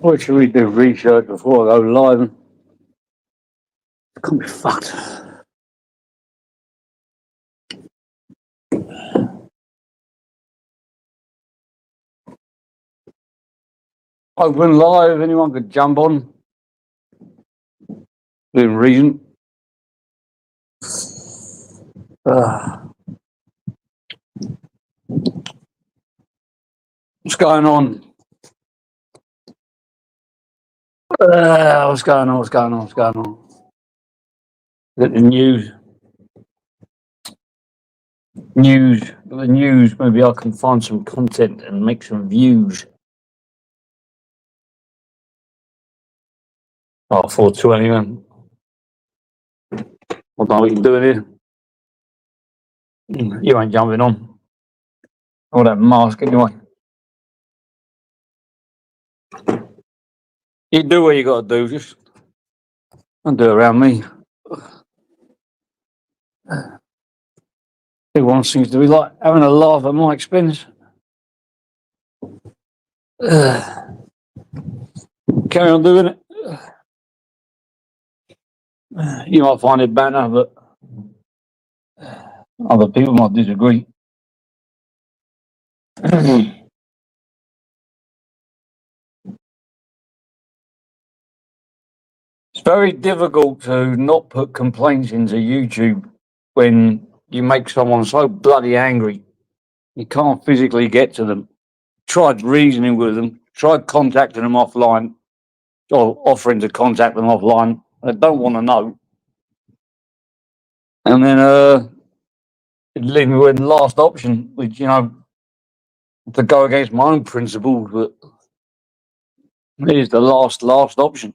Why should we do research before I go live? It can't be fucked. Open live, anyone could jump on. Within reason. What's going on? What's going on? What's going on? What's going on? Get the news. The news. Maybe I can find some content and make some views. Oh, 420 man. I don't know what you're doing here. You ain't jumping on. All that mask anyway. You do what you got to do. Just don't do it around me. Everyone seems to be like having a laugh at my expense. Carry on doing it. You might find it better, but other people might disagree. It's very difficult to not put complaints into YouTube when you make someone so bloody angry you can't physically get to them. Tried reasoning with them, tried contacting them offline, or offering to contact them offline. They don't want to know. And then it leave me with the last option, which, you know, to go against my own principles, but it is the last option.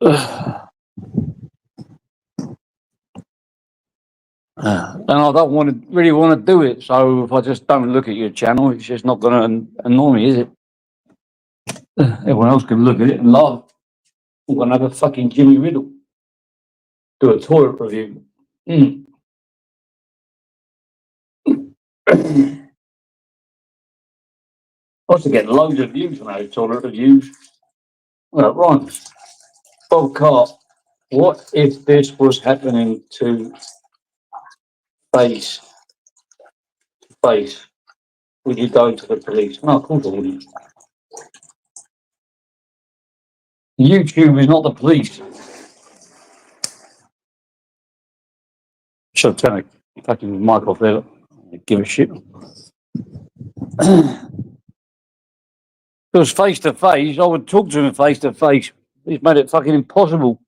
And I don't really want to do it. So if I just don't look at your channel, it's just not going to annoy me, is it? Everyone else can look at it and laugh. I'm going to have a fucking Jimmy Riddle. Do a toilet review. I also get loads of views on those toilet reviews. Right. Bob Cart, what if this was happening to face? Would you go to the police? No, of course I wouldn't. YouTube is not the police. Should turn a fucking mic off there. Give a shit. If it was face to face, I would talk to him face to face. He's made it fucking impossible.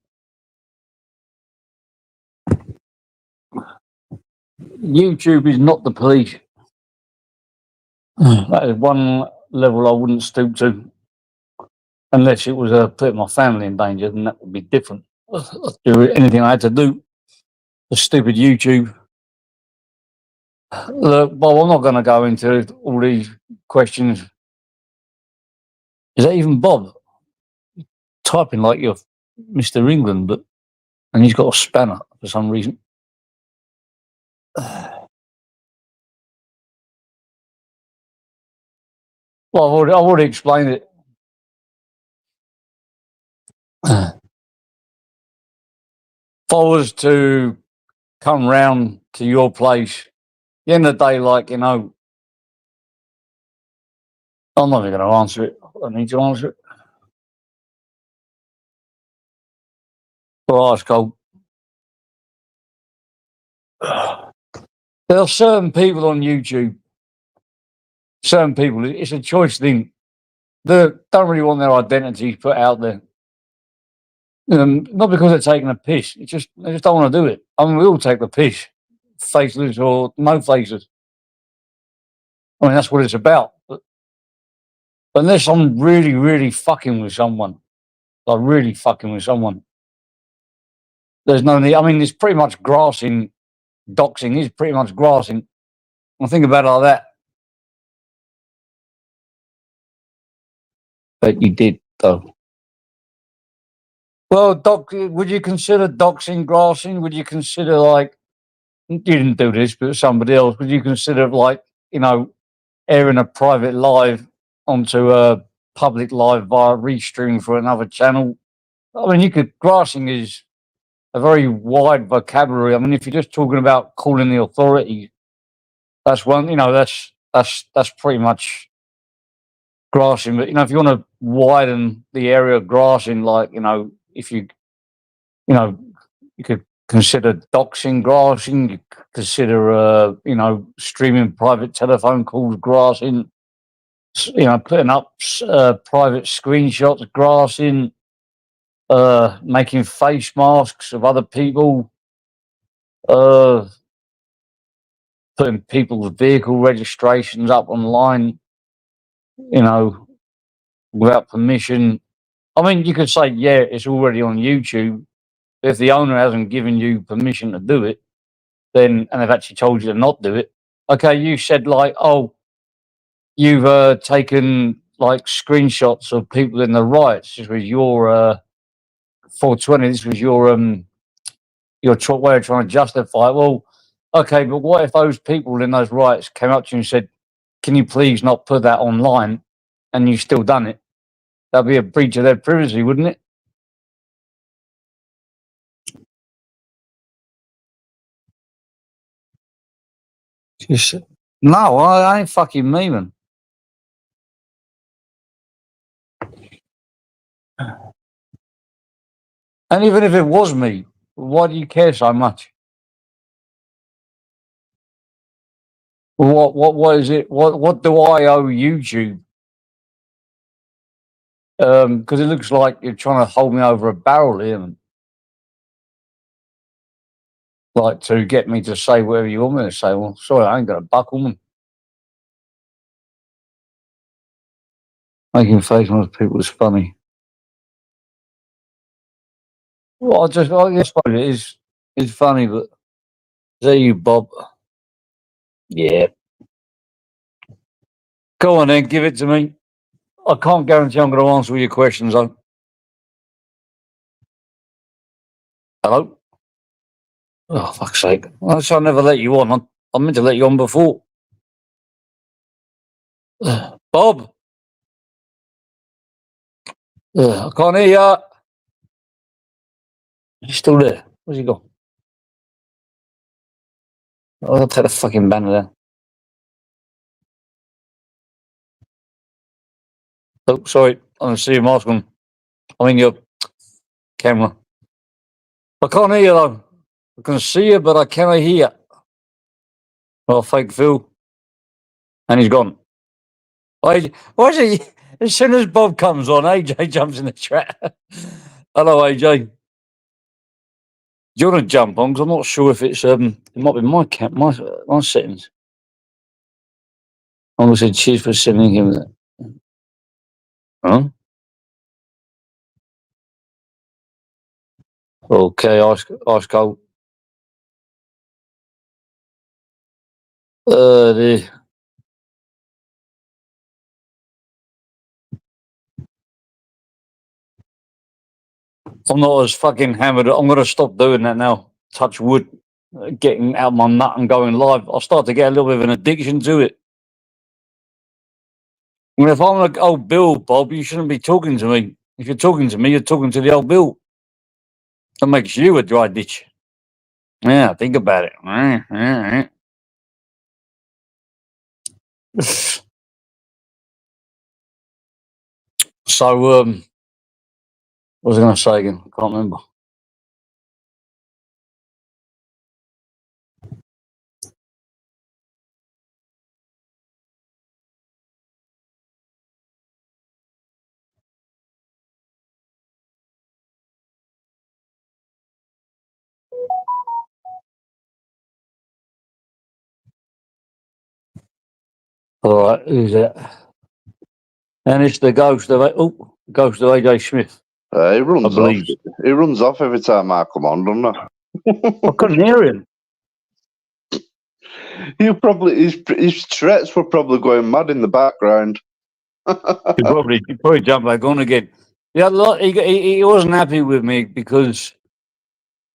YouTube is not the police. That is one level I wouldn't stoop to. Unless it was putting my family in danger, then that would be different. I'd do anything I had to do. The stupid YouTube. Look, Bob, I'm not going to go into all these questions. Is that even Bob? Typing like you're Mr. England, and he's got a spanner for some reason. Well, I've already explained it. If I was to come round to your place, at the end of the day, like, you know, I'm not even going to answer it. I need to answer it. Well, ice cold. There are certain people on YouTube, certain people, it's a choice thing. They don't really want their identities put out there. Not because they're taking a piss. They just don't want to do it. I mean, we all take the piss, faceless or no faces. I mean, that's what it's about. But unless I'm really, really fucking with someone, like really fucking with someone, there's no need. I mean, it's pretty much grassing. Doxing is pretty much grassing. I think about it like that. But you did, though. Well, would you consider doxing grassing? Would you consider, like, you didn't do this, but somebody else, would you consider, like, you know, airing a private live onto public live via restream for another channel. I mean, grassing is a very wide vocabulary. I mean, if you're just talking about calling the authorities, that's one, that's pretty much grassing. But, if you want to widen the area of grassing, like, if you could consider doxing grassing, you could consider, streaming private telephone calls grassing, putting up private screenshots grassing, making face masks of other people, putting people's vehicle registrations up online, without permission. I mean, you could say, yeah, it's already on YouTube. If the owner hasn't given you permission to do it, and they've actually told you to not do it, okay, you said like, oh, you've taken like screenshots of people in the riots. This was your 420. This was your way of trying to justify it. Well, okay, but what if those people in those riots came up to you and said, "Can you please not put that online?" and you still done it? That'd be a breach of their privacy, wouldn't it? No, I ain't fucking memeing. And even if it was me, why do you care so much? What is it? What do I owe YouTube? Because it looks like you're trying to hold me over a barrel here, like to get me to say whatever you want me to say. Well, sorry, I ain't got a buckle, man. Making face on people is funny. Well, I guess it's funny, but is that you, Bob? Yeah. Go on then, give it to me. I can't guarantee I'm going to answer all your questions, though. Hello? Oh, fuck's sake. I never let you on. I meant to let you on before. Bob? I can't hear you. He's still there. Where's he gone? I'll take the fucking banner down. Oh, sorry. I don't see your mask on. I mean, your camera. I can't hear you, though. I can see you, but I cannot hear. Well, fake Phil. And he's gone. Why is he? As soon as Bob comes on, AJ jumps in the chat. Hello, AJ. Do you want to jump on? Because I'm not sure if it's it might be my settings. I almost said cheers for sending him that. Huh? Okay, ice cold. I'm not as fucking hammered. I'm going to stop doing that now. Touch wood. Getting out my nut and going live. I'll start to get a little bit of an addiction to it. I mean, if I'm like old Bill, Bob, you shouldn't be talking to me. If you're talking to me, you're talking to the old Bill. That makes you a dry ditch. Yeah, think about it. So, what was I going to say again? I can't remember. All right, who's that? And it's the ghost of AJ Smith. He runs off every time I come on, doesn't he? I couldn't hear him. His threats were probably going mad in the background. He probably jumped back on again. Yeah, look, he wasn't happy with me because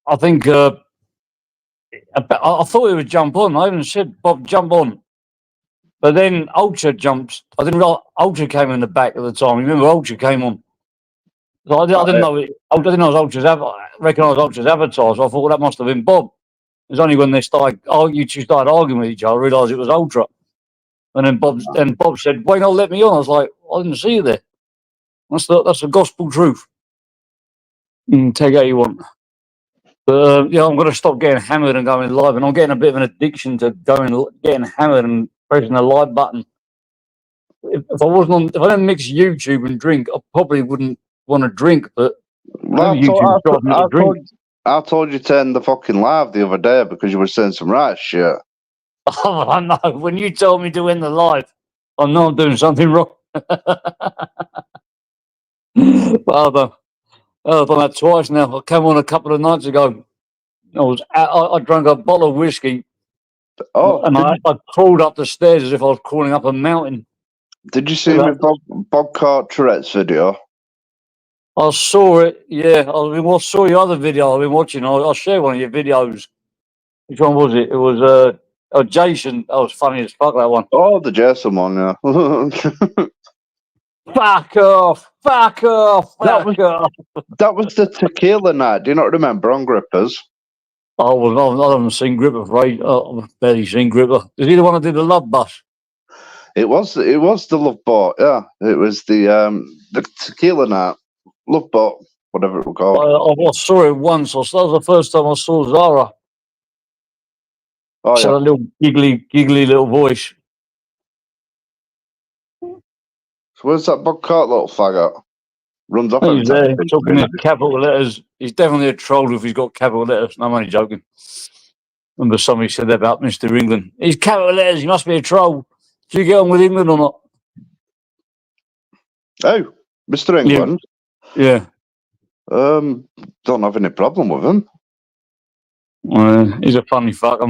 I think I thought he would jump on. I even said, Bob, jump on. But then Ultra jumps. I didn't know Ultra came in the back at the time. Remember, Ultra came on. So I didn't know it. I didn't know it was Ultra's. Recognised Ultra's avatar. So I thought, well, that must have been Bob. It was only when they started, you two started arguing with each other, I realised it was Ultra. And then Bob said, "Why not let me on?" I was like, "I didn't see you there." That's the gospel truth. Take it how you want. But yeah, I'm going to stop getting hammered and going live, and I'm getting a bit of an addiction to getting hammered and pressing the live button. If I didn't mix YouTube and drink, I probably wouldn't want to drink. But Well, I told you to end the fucking live the other day because you were saying some right shit. Oh, I know. When you told me to end the live, I know I'm doing something wrong. But I've done that twice now. I came on a couple of nights ago. I drank a bottle of whiskey. Oh, and I crawled up the stairs as if I was crawling up a mountain. Did you see my Bob Tourette's video? I saw it. Yeah, I saw your other video I've been watching. I'll share one of your videos. Which one was it? It was Jason. That was funny as fuck, that one. Oh, the Jason one, yeah. Fuck off! Fuck off! Fuck off! That was the tequila night. Do you not remember on Grippers? Oh, well, I haven't seen Gripper for I've barely seen Gripper. Is he the one that did the Love Bus? It was the Love Boat, yeah. It was the tequila night. Love Boat, whatever it was called. I saw it once. That was the first time I saw Zara. Oh, she had a little giggly little voice. So where's that Bobcat little faggot? Runs off. He's there, talking in capital letters. He's definitely a troll if he's got capital letters. No, I'm only joking. Remember somebody said that about Mr. England. He's capital letters. He must be a troll. Do you get on with England or not? Oh, Mr. England? Yeah. Don't have any problem with him. He's a funny fuck.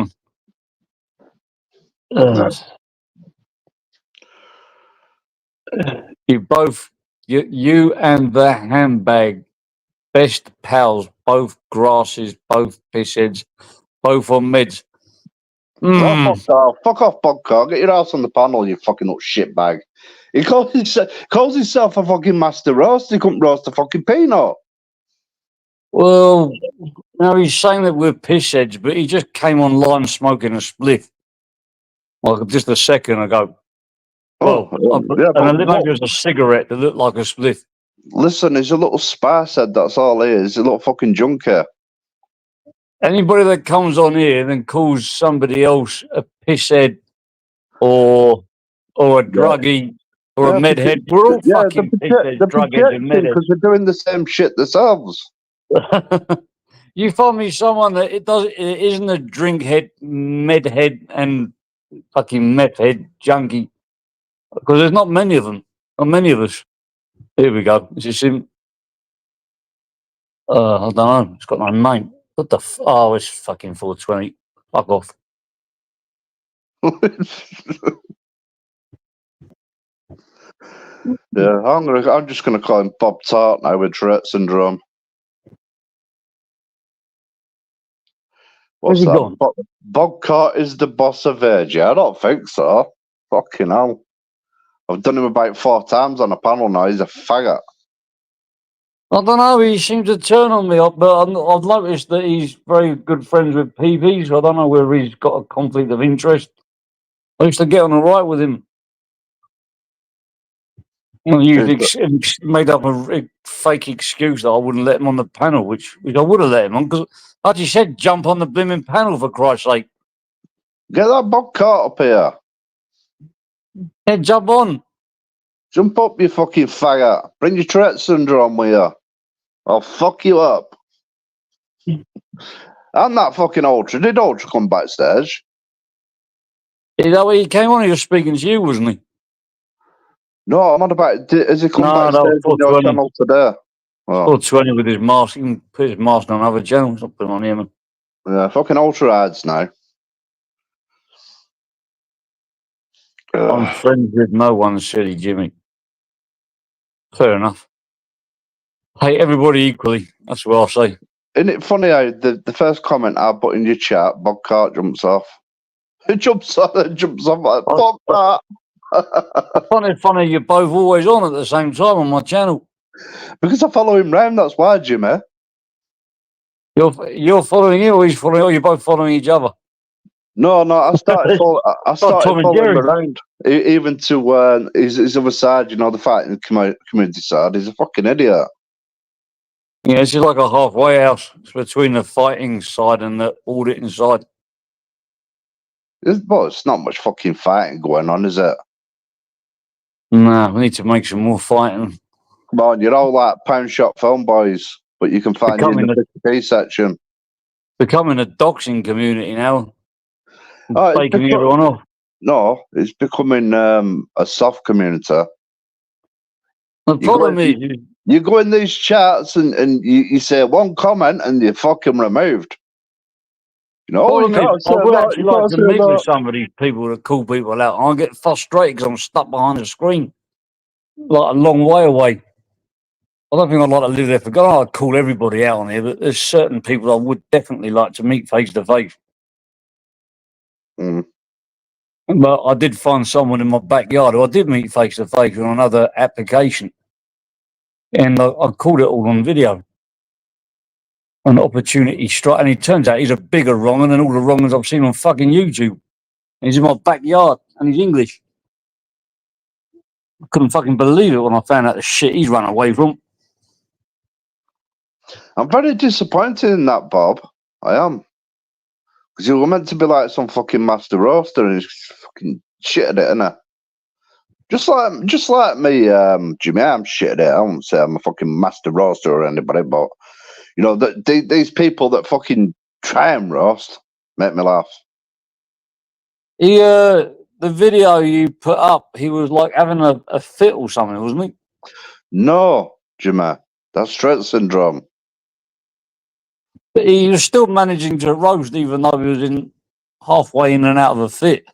You and the handbag, best pals, both grasses, both pissheads, both on meds. Oh, fuck off, Bobcat. Get your ass on the panel, you fucking little shitbag. He calls himself a fucking master roast. He couldn't roast a fucking peanut. Well, now he's saying that we're pissheads, but he just came online smoking a spliff. Like just a second ago. And maybe it was a cigarette that looked like a spliff. Listen, he's a little spice head, that's all he is. He's a little fucking junkie. Anybody that comes on here and calls somebody else a pisshead or a druggie or a medhead, we're all fucking pissheads, druggies and medheads. Because we're doing the same shit themselves. You find me someone that it isn't a drink head, med head, and fucking meth head junkie. Because there's not many of them. Not many of us. Here we go. Is this him? I don't know. It's got no name. What the oh, it's fucking 420. Fuck off. Yeah, I'm just gonna call him Bob Tart now with Tourette syndrome. What's that? Bobcat is the boss of age. Yeah, I don't think so. Fucking hell. I've done him about 4 times on a panel now. He's a faggot. I don't know. He seems to turn on me, but I've noticed that he's very good friends with PB, so I don't know whether he's got a conflict of interest. I used to get on all right with him. Well, he made up a fake excuse that I wouldn't let him on the panel, which I would have let him on, because I just said jump on the blooming panel, for Christ's sake. Get that Bobcat up here. Yeah, jump on. Jump up, you fucking faggot. Bring your Tourette syndrome with you. I'll fuck you up. I'm that fucking Ultra. Did Ultra come backstage? Is that where he came on? He was speaking to you, wasn't he? No, I'm on about. Has he come backstage on your channel today? Oh. 420 with his mask. He can put his mask on other channels. I'll put him on here, man. Yeah, fucking Ultra ads now. I'm friends with no one, silly Jimmy. Fair enough. Hate everybody equally. That's what I'll say. Isn't it funny how the first comment I put in your chat, Bobcat jumps off. It jumps on and jumps on like, Oh, fuck that. Funny, you're both always on at the same time on my channel. Because I follow him round, that's why, Jimmy. You're following him, or he's following, or you're both following each other. No, I started Tom and following him Jerry. around. Even to his other side, you know, the fighting community side. He's a fucking idiot. Yeah, it's just like a halfway house. It's between the fighting side and the auditing side. It's not much fucking fighting going on, is it? Nah, we need to make some more fighting. Come on, you're all like pound shop film boys, but you can find you in the 50p section. Becoming a doxing community now. Oh, Taking everyone off. No, it's becoming a soft community. Follow me. You go in these chats and you say one comment and you're fucking removed. You know, I would actually like to meet with some of these people that call people out. I get frustrated because I'm stuck behind the screen, like a long way away. I don't think I'd like to live there for God. I'd call everybody out on here, but there's certain people I would definitely like to meet face to face. But I did find someone in my backyard who I did meet face to face on another application, and I called it all on video. An opportunity strike, and it turns out he's a bigger wronger than all the wrongers I've seen on fucking YouTube. And he's in my backyard, and he's English. I couldn't fucking believe it when I found out the shit he's run away from. I'm very disappointed in that, Bob. I am. Because you were meant to be like some fucking master roaster, and he's fucking shit at it, innit? Just like me, Jimmy, I'm shit at it. I won't say I'm a fucking master roaster or anybody, but you know, these people that fucking try and roast make me laugh. The video you put up, he was like having a fit or something, wasn't he? No, Jimmy, that's Tourette syndrome. But he was still managing to roast, even though he was halfway in and out of a fit.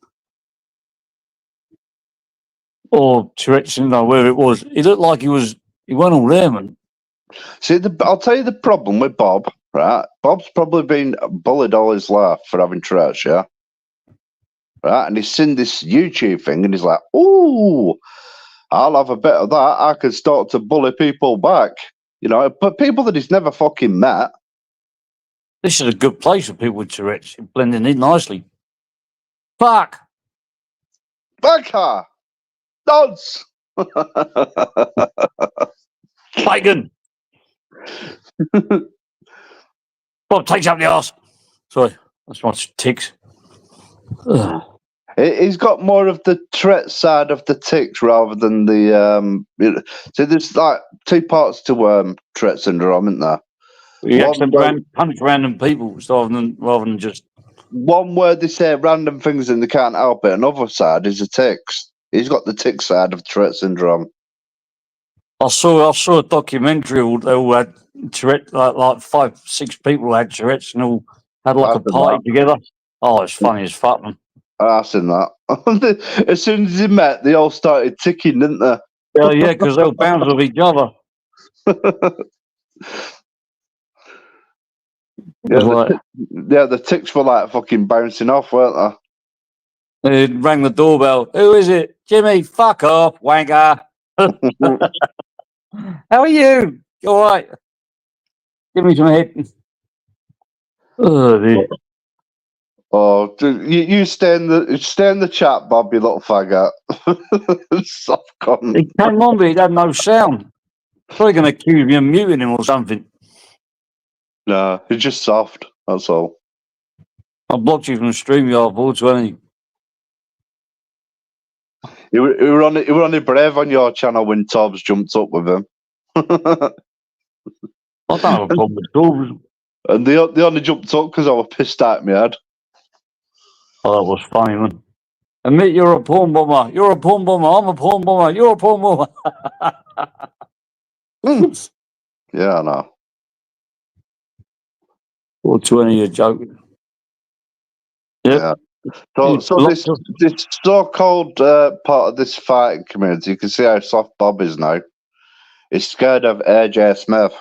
Or Tourette syndrome, wherever it was. He looked like he weren't all there, man. See, I'll tell you the problem with Bob, right? Bob's probably been bullied all his life for having Tourette's, yeah? Right? And he's seen this YouTube thing and he's like, ooh, I'll have a bit of that. I can start to bully people back. You know, but people that he's never fucking met. This is a good place for people with Tourette's. Blending in nicely. Fuck! Becca! Dodds! Bacon! Bob, takes up the arse. Sorry, that's my ticks. Ugh. He's got more of the Tourette side of the ticks rather than the so there's like two parts to Tourette syndrome, isn't there? You actually punch random people rather than just one where they say random things and they can't help it. Another side is the ticks. He's got the tick side of Tourette syndrome. I saw a documentary. They all had Tourette, like 5-6 people had Tourette's and all had like a party together. Oh, it's funny as fuck, man. I've seen that. As soon as they met, they all started ticking, didn't they? Yeah, because they'll bounce with each other. The ticks were like fucking bouncing off, weren't they? They rang the doorbell. Who is it? Jimmy, fuck off, wanker. How are you? You all right? Give me some head. Oh, dear. Oh, you stay in the chat, Bob, you little faggot. Soft con. He came on, but he had no sound. Probably going to accuse me of muting him or something. No, he's just soft. That's all. I blocked you from StreamYard, 420. You were only brave on your channel when Tobbs jumped up with him. I don't have a problem with Tobbs. And they only jumped up because I was pissed at me head. Oh, that was funny, man. Admit you're a porn bomber. You're a porn bomber. I'm a porn bomber. You're a porn bomber. Yeah, I know. 420, you're joking. Yep. Yeah. So this so-called part of this fighting community, you can see how soft Bob is now. He's scared of AJ Smith.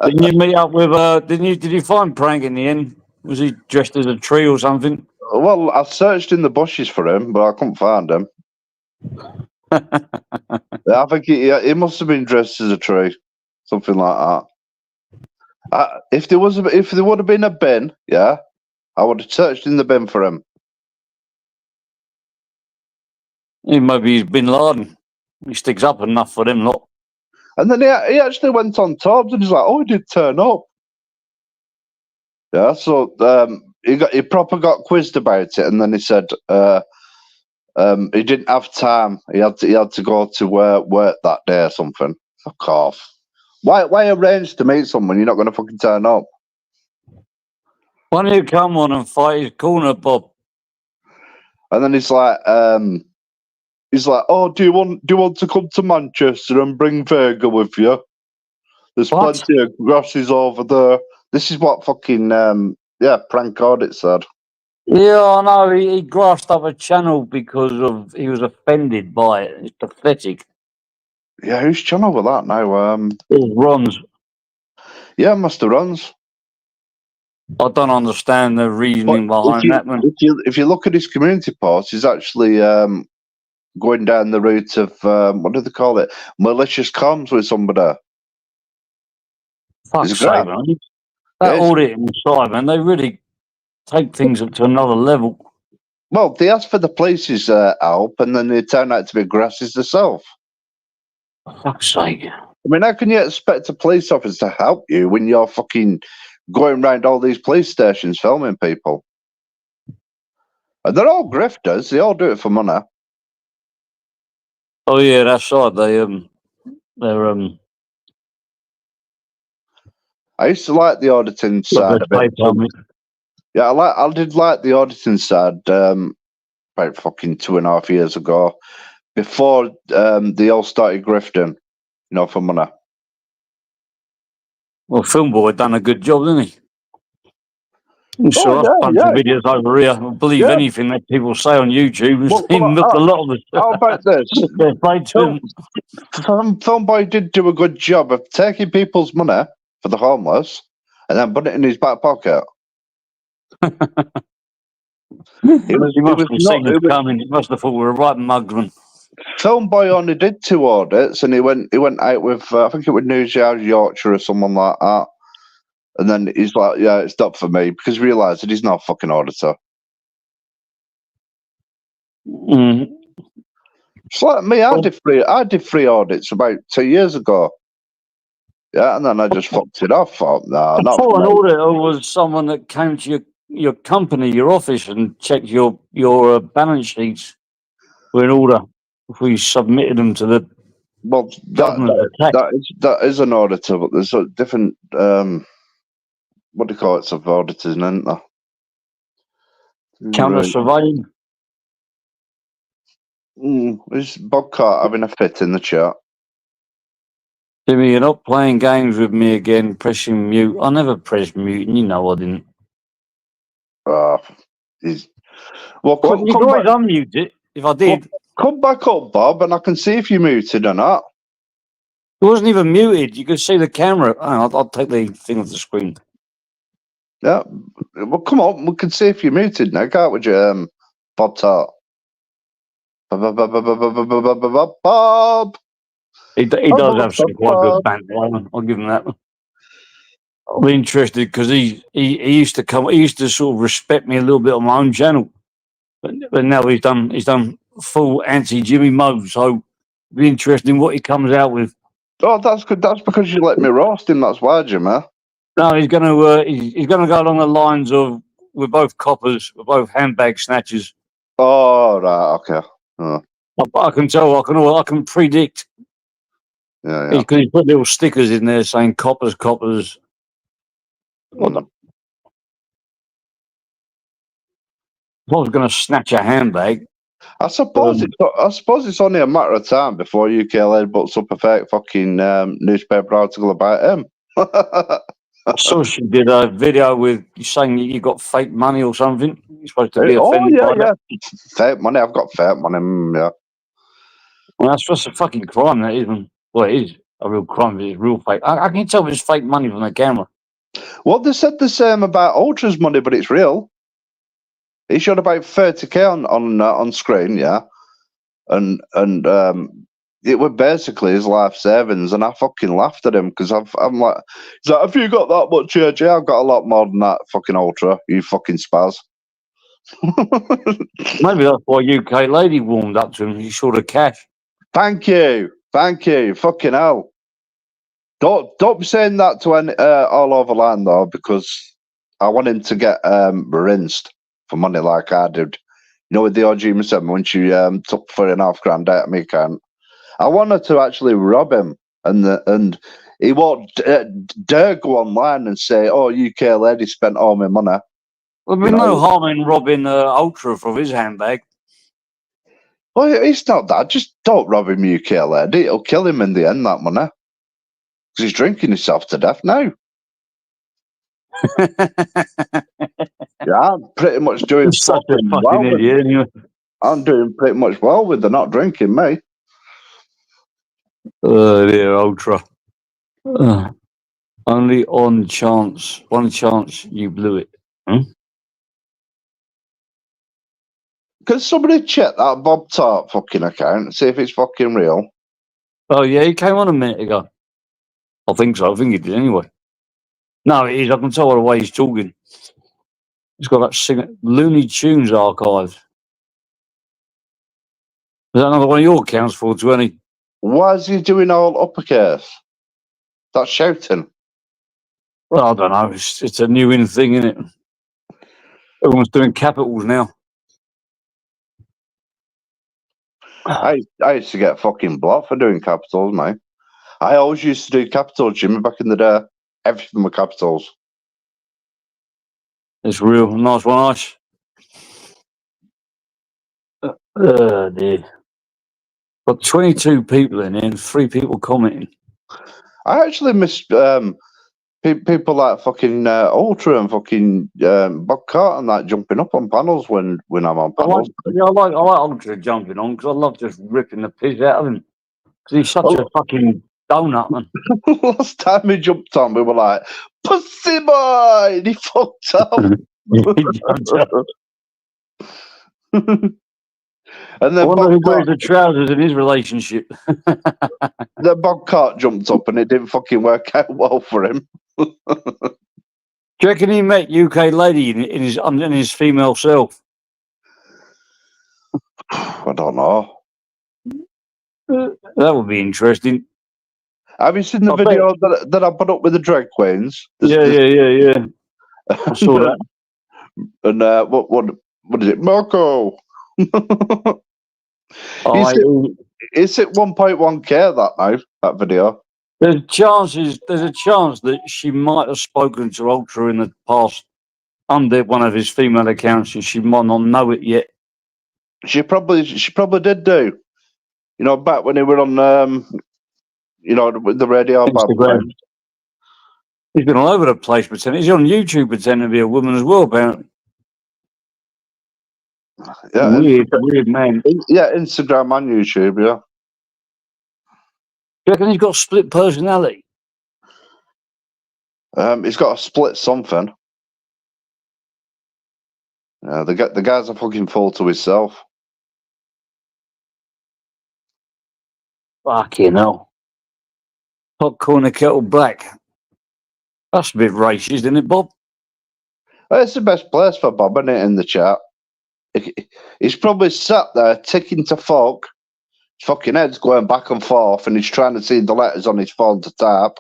Didn't you meet up with? Did you find Prank in the end? Was he dressed as a tree or something? Well, I searched in the bushes for him, but I couldn't find him. I think he must have been dressed as a tree, something like that. If there would have been a bin, yeah, I would have searched in the bin for him. Maybe he's Bin Laden. He sticks up enough for them lot. And then he actually went on Torbs and he's like, "Oh, he did turn up." Yeah, so he proper got quizzed about it, and then he said he didn't have time. He had to go to work that day or something. Fuck off. Why arrange to meet someone you're not going to fucking turn up? Why don't you come on and fight his corner, Bob? And then he's like, "Oh, do you want to come to Manchester and bring Vega with you? There's What? plenty of grasses over there." This is what fucking Prank Audit said. Yeah, I know. He grassed up a channel because he was offended by it. It's pathetic. Yeah, whose channel was that now? It's Ron's. Yeah, Mr. Runs. I don't understand the reasoning behind that one. If you look at his community post, he's actually going down the route of what do they call it? Malicious comms with somebody. Fuck's It's sake, great. man. That Yeah, audit inside, man, they really take things up to another level. Well, they asked for the police's help, and then they turn out to be grasses themselves. Fuck's sake. I mean, how can you expect a police officer to help you when you're fucking going around all these police stations filming people? And they're all grifters. They all do it for money. Oh yeah, that's right. They're I used to like the auditing side a bit. Yeah, I did like the auditing side about fucking 2.5 years ago, before they all started grifting, for money. Well, Film Boy done a good job, didn't he? So Oh, a bunch of videos over here. I believe anything that people say on YouTube. He milked a lot of it. How about this? They're paid to him. Film Boy did do a good job of taking people's money for the homeless and then putting it in his back pocket. He must have seen us coming. He must have thought we were right mugman. Film Boy only did 2 audits, and he went out with I think it was Newshouse Yorkshire or someone like that. And then he's like, "Yeah, it's not for me," because he realised that he's not a fucking auditor. Mm. It's like me. I did 3 audits about 2 years ago. Yeah, and then I just fucked it off. Nah, not for an auditor was someone that came to your company, your office, and checked your balance sheets were in order if we submitted them to the government. That is an auditor, but there's a different what do you call it? Sub auditors, isn't there? Counter surveying. Is Bobcat having a fit in the chat? Jimmy, you're not playing games with me again, pressing mute. I never pressed mute, and you know I didn't. Well, you guys unmute it, if I did. Well, come back up, Bob, and I can see if you're muted or not. It wasn't even muted. You could see the camera. I'll take the thing off the screen. Yeah. Well, come on. We can see if you're muted now, can't we, Bob Tart? Bob! He does have some quite good banter. I'll give him that one. I'll be interested because he used to come. He used to sort of respect me a little bit on my own channel, but now he's done full anti-Jimmy mode. So it'll be interesting what he comes out with. Oh, that's good. That's because you let me roast him. That's why, Jimmy. No, he's gonna go along the lines of we're both coppers, we're both handbag snatchers. Oh, right, okay. Oh. I can tell. I can predict. Yeah. Because he put little stickers in there saying coppers. If I was going to snatch a handbag, I suppose it's only a matter of time before UKLA puts up a fake fucking newspaper article about him. I saw she did a video with you saying that you got fake money or something. You're supposed to be offended by that. Fake money. I've got fake money. Yeah. Well, that's just a fucking crime. That isn't. Well, it is a real crime. It's real fake. I can tell if it's fake money from the camera. Well, they said the same about Ultra's money, but it's real. He showed about 30k on screen, yeah, and it was basically his life savings, and I fucking laughed at him because I'm like, he's like, have you got that much? Yeah, I've got a lot more than that. Fucking Ultra, you fucking spaz. Maybe that's why UK lady warmed up to him. He short of cash. Thank you, fucking hell. Don't be saying that to any, all over land though, because I want him to get rinsed for money like I did. You know, with the OG 7 when she took £3.5 grand out of me account. I want her to actually rob him, and he won't dare go online and say, "Oh, UK lady spent all my money." There'd be no harm in robbing Ultra from his handbag. Well, it's not that. Just don't rob him, UK lady. It'll kill him in the end, that money. Because he's drinking himself to death now. Yeah, I'm pretty much doing He's such a well. fucking idiot. Anyway. I'm doing pretty much well with the not drinking, me. Oh dear, Ultra. Only one chance you blew it. Can somebody check that Bob Tart fucking account and see if it's fucking real? Oh yeah, he came on a minute ago. I think so. I think he did anyway. No, it is. I can tell by the way he's talking. He's got that Looney Tunes archive. Is that another one of your accounts for 20? Why is he doing all uppercase? That's shouting. Well, I don't know. It's a new in thing, isn't it? Everyone's doing capitals now. I used to get fucking blocked for doing capitals, mate. I always used to do capitals, Jimmy, back in the day. Everything with capitals. It's real. Nice one, Ice. Dear. Got 22 people in here and 3 people commenting. I actually miss people like fucking Ultra and fucking Bob Carter and that jumping up on panels when I'm on panels. I like Ultra jumping on because I love just ripping the piss out of him. Because he's such a fucking donut, man. Last time he jumped on, we were like, "Pussy boy!" And he fucked up. And then I wonder who wears the trousers in his relationship. Then Bob Cart jumped up and it didn't fucking work out well for him. Do you reckon he met UK lady in his female self? I don't know. That would be interesting. Have you seen the video that I put up with the drag queens? Yeah. I saw that. And what is it? Marco. It's at 1.1k that now, that video. There's a chance that she might have spoken to Ultra in the past under one of his female accounts and she might not know it yet. She probably did do. You know, back when they were on with the radio. Instagram. He's been all over the place pretending. He's on YouTube pretending to be a woman as well, apparently. Yeah, weird man. Yeah, Instagram and YouTube, yeah. Do you reckon he's got split personality? He's got a split something. Yeah, the guy's a fucking fool to himself. Fucking hell. Popcorn a kettle black. That's a bit racist, isn't it, Bob? It's the best place for Bob, isn't it, in the chat? He's probably sat there ticking to fuck. His fucking head's going back and forth, and he's trying to see the letters on his phone to type.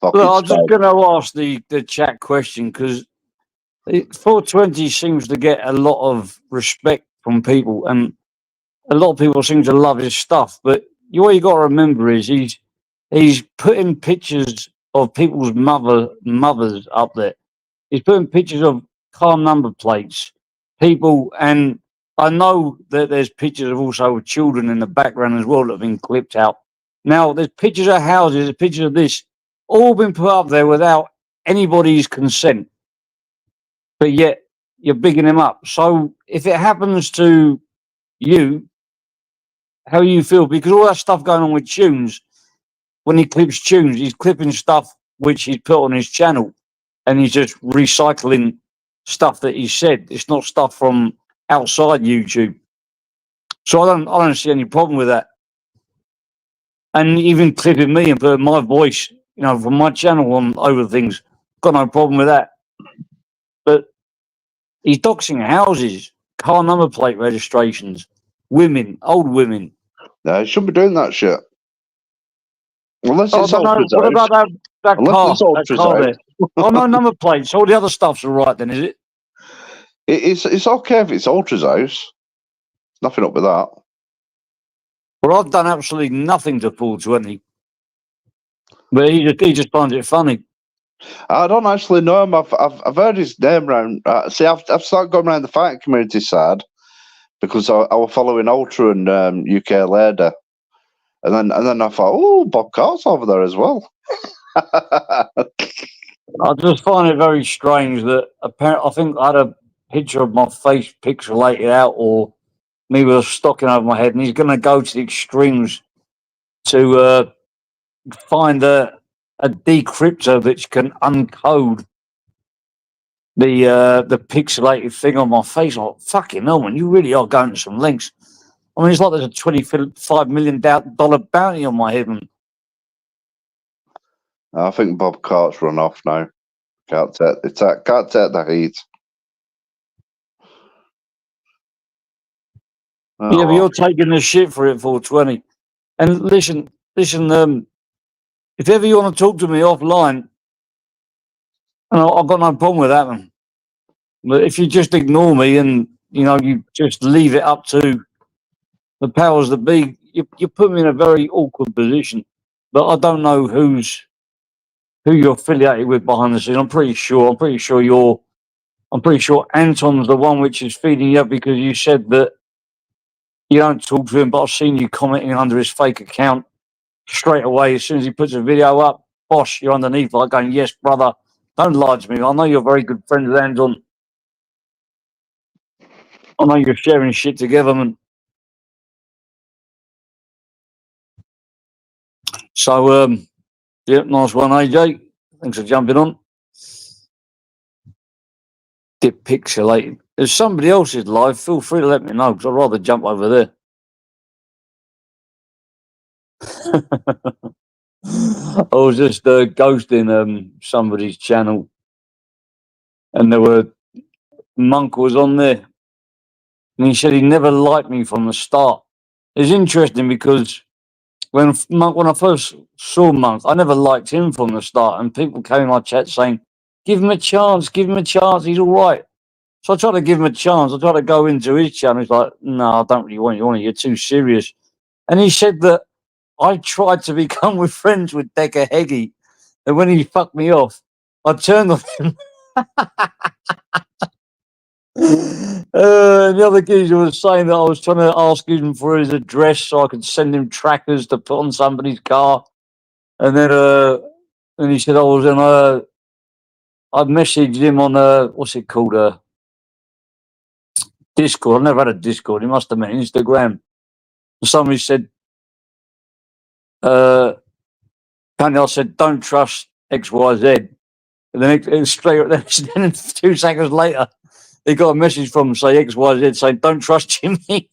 Well, I'm just going to ask the chat question because 420 seems to get a lot of respect from people, and a lot of people seem to love his stuff. But what you got to remember is he's putting pictures of people's mothers up there. He's putting pictures of car number plates, people, and I know that there's pictures of also children in the background as well that have been clipped out. Now, there's pictures of houses, there's pictures of this, all been put up there without anybody's consent. But yet, you're bigging him up. So, if it happens to you, how you feel? Because all that stuff going on with Tunes, when he clips Tunes, he's clipping stuff which he's put on his channel, and he's just recycling stuff that he said. It's not stuff from outside YouTube. So I don't see any problem with that. And even clipping me and putting my voice, from my channel on over things, got no problem with that. But he's doxing houses, car number plate registrations, women, old women. No, he shouldn't be doing that shit. Unless it's What about that car? That car there? Oh, no, number plates. All the other stuff's all right then, is it? It's okay if it's Ultra's house. Nothing up with that. Well, I've done absolutely nothing to Paul 20. But he just finds it funny. I don't actually know him. I've heard his name around. See, I've started going around the fighting community side because I was following Ultra and UK Lady, and then I thought, oh, Bob Cart's over there as well. I just find it very strange that apparently I think I had a picture of my face pixelated out, or me with a stocking over my head, and he's going to go to the extremes to find a decryptor which can uncode the pixelated thing on my face. I'm like, fucking hell, man, you really are going to some lengths. I mean, it's like there's a $25 million bounty on my head. Man. I think Bob Cart's run off now. Can't take the heat. Oh. Yeah, but you're taking the shit for it, 420. And listen, if ever you want to talk to me offline, I've got no problem with that, man. But if you just ignore me and, you just leave it up to the powers that be, you put me in a very awkward position. But I don't know who you're affiliated with behind the scenes. I'm pretty sure Anton's the one which is feeding you up, because you said that you don't talk to him, but I've seen you commenting under his fake account straight away. As soon as he puts a video up, bosh, you're underneath like going, yes, brother, don't lie to me. I know you're very good friends with Anton. I know you're sharing shit together, man. So, yeah, nice one, AJ. Thanks for jumping on. Get pixelated. If somebody else is live, feel free to let me know, because I'd rather jump over there. I was just ghosting somebody's channel, and Monk was on there, and he said he never liked me from the start. It's interesting because when I first saw Monk, I never liked him from the start, and people came in my chat saying, give him a chance, he's all right. So I tried to give him a chance. I tried to go into his channel. He's like, no, I don't really want you on it. You're too serious. And he said that I tried to become friends with Decker Heggie, and when he fucked me off, I turned on him. The other geezer was saying that I was trying to ask him for his address so I could send him trackers to put on somebody's car. And then and he said I was on I messaged him on what's it called? Discord. I never had a Discord. He must have meant Instagram. Somebody said, apparently I said, don't trust XYZ. And then then 2 seconds later, he got a message from say XYZ saying, don't trust Jimmy.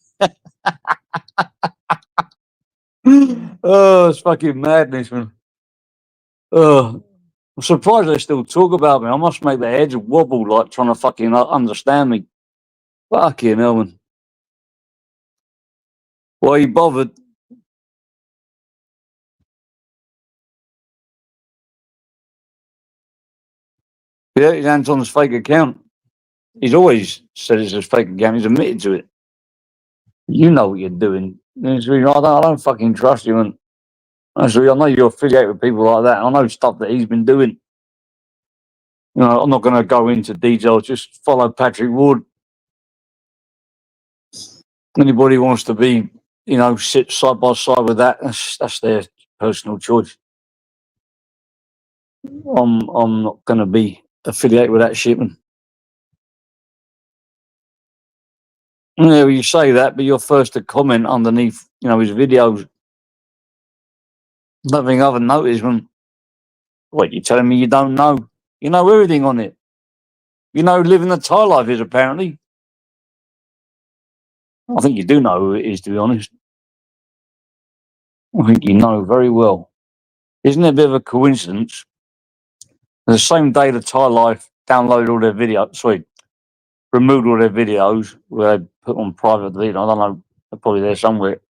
Oh, it's fucking madness, man. I'm surprised they still talk about me. I must make their heads wobble, like trying to fucking understand me. Fucking hell, man. Why you bothered? Yeah, it's Anton's fake account. He's always said it's his fake account. He's admitted to it. You know what you're doing. I don't fucking trust you. And actually, I know you're affiliated with people like that. I know stuff that he's been doing. I'm not going to go into details. Just follow Patrick Ward. Anybody wants to be, sit side by side with that, that's their personal choice. I'm not going to be affiliated with that shit, man. Yeah, well, you say that, but you're first to comment underneath, his videos. Nothing I've noticed, man. What, you telling me you don't know? You know everything on it. You know who living the Thai life is, apparently. I think you do know who it is, to be honest. I think you know very well. Isn't it a bit of a coincidence? The same day the Thai life downloaded all their videos, removed all their videos where they put on private video. I don't know, they're probably there somewhere.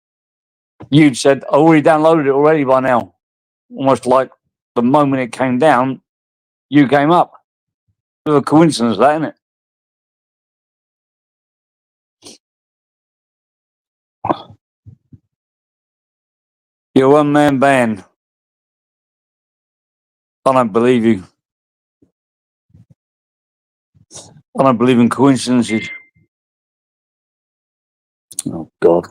You'd said, I already downloaded it already by now. Almost like the moment it came down, you came up. Bit of a coincidence, that, isn't it? You're a one-man band. I don't believe you. I don't believe in coincidences. Oh, God.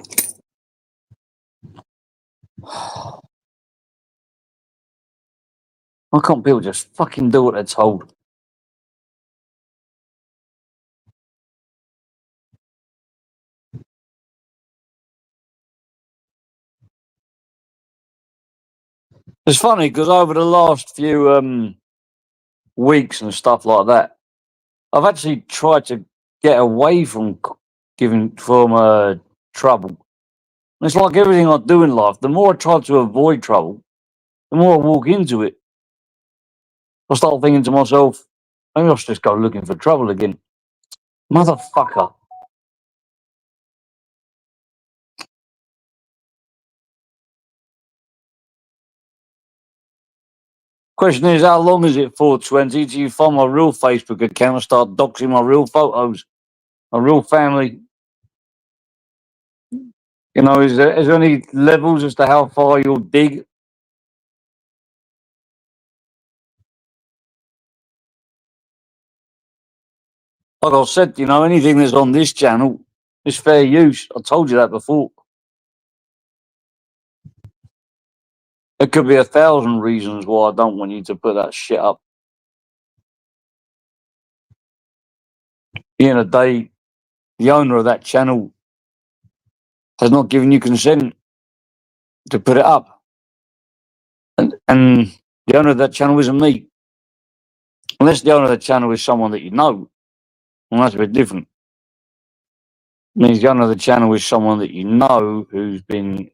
Why can't people just fucking do what they're told? It's funny because over the last few weeks and stuff like that, I've actually tried to get away from trouble. And it's like everything I do in life. The more I try to avoid trouble, the more I walk into it. I start thinking to myself, maybe I should just go looking for trouble again. Motherfucker. Question is, how long is it for, 20? Do you find my real Facebook account and start doxing my real photos, my real family? You know, is there any levels as to how far you'll dig? Like I said, you know, anything that's on this channel is fair use. I told you that before. There could be 1,000 reasons why I don't want you to put that shit up. At the end of the day, the owner of that channel has not given you consent to put it up. And the owner of that channel isn't me. Unless the owner of the channel is someone that you know, well, that's a bit different. It means the owner of the channel is someone that you know who's been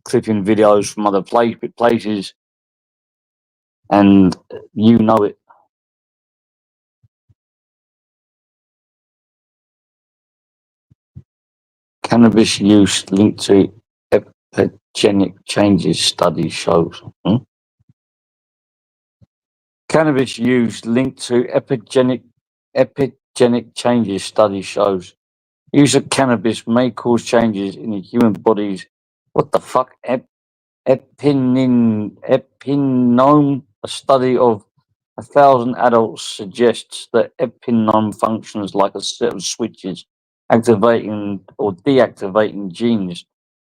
clipping videos from other places, and you know it. Cannabis use linked to epigenic changes, study shows. Cannabis use linked to epigenic changes, study shows. Use of cannabis may cause changes in the human body's, what the fuck, epinome. A study of 1,000 adults suggests that epinome functions like a set of switches, activating or deactivating genes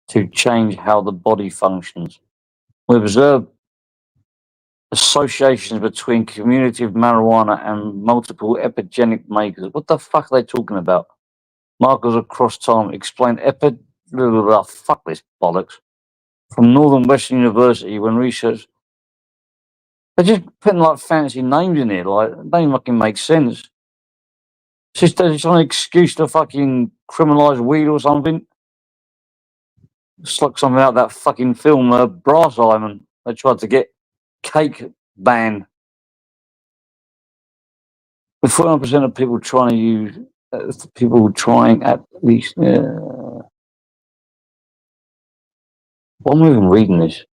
to change how the body functions. We observe associations between community of marijuana and multiple epigenic makers. What the fuck are they talking about? Markers across time. Explain fuck this bollocks. From Northern Western University, when research, they're just putting like fancy names in here, like it don't fucking make sense. It's just an excuse to fucking criminalise weed or something. It's like something out of that fucking film, Brass Diamond. They tried to get cake banned. With 49% of people trying to use, people trying at least. Why am I even reading this?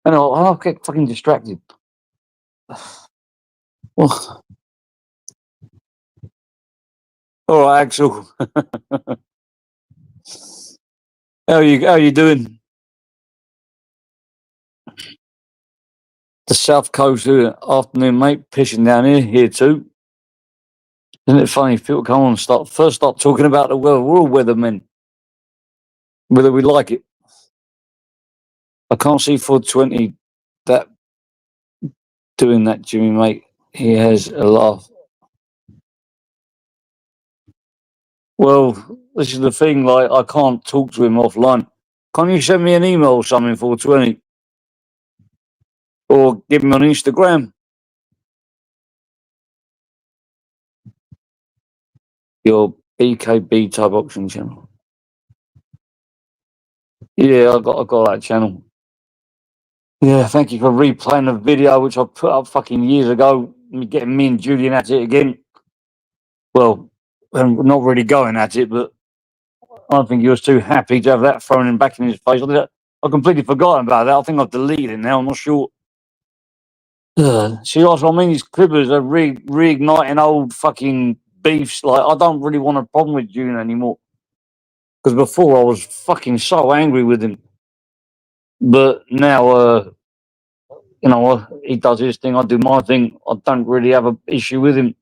I know, I'll get fucking distracted. Well, all right, Axel. How you doing? The South Coast afternoon, mate. Pissing down here too. Isn't it funny? People come on and start talking about the weather. We're all weathermen, whether we like it. I can't see 420 that doing that, Jimmy, mate. He has a laugh. Well, this is the thing. Like, I can't talk to him offline Can't you send me an email or something for 20? Or give me on Instagram? Your BKB type auction channel. Yeah, I got that channel. Yeah, thank you for replaying the video which I put up fucking years ago. Getting me and Julian at it again. Well, not really going at it, but I think he was too happy to have that thrown in back in his face. I completely forgotten about that. I think I've deleted it now. I'm not sure. See, that's what I mean. These clippers are reigniting old fucking beefs. Like, I don't really want a problem with Julian anymore. Because before I was fucking so angry with him. But now, you know, he does his thing, I do my thing. I don't really have an issue with him.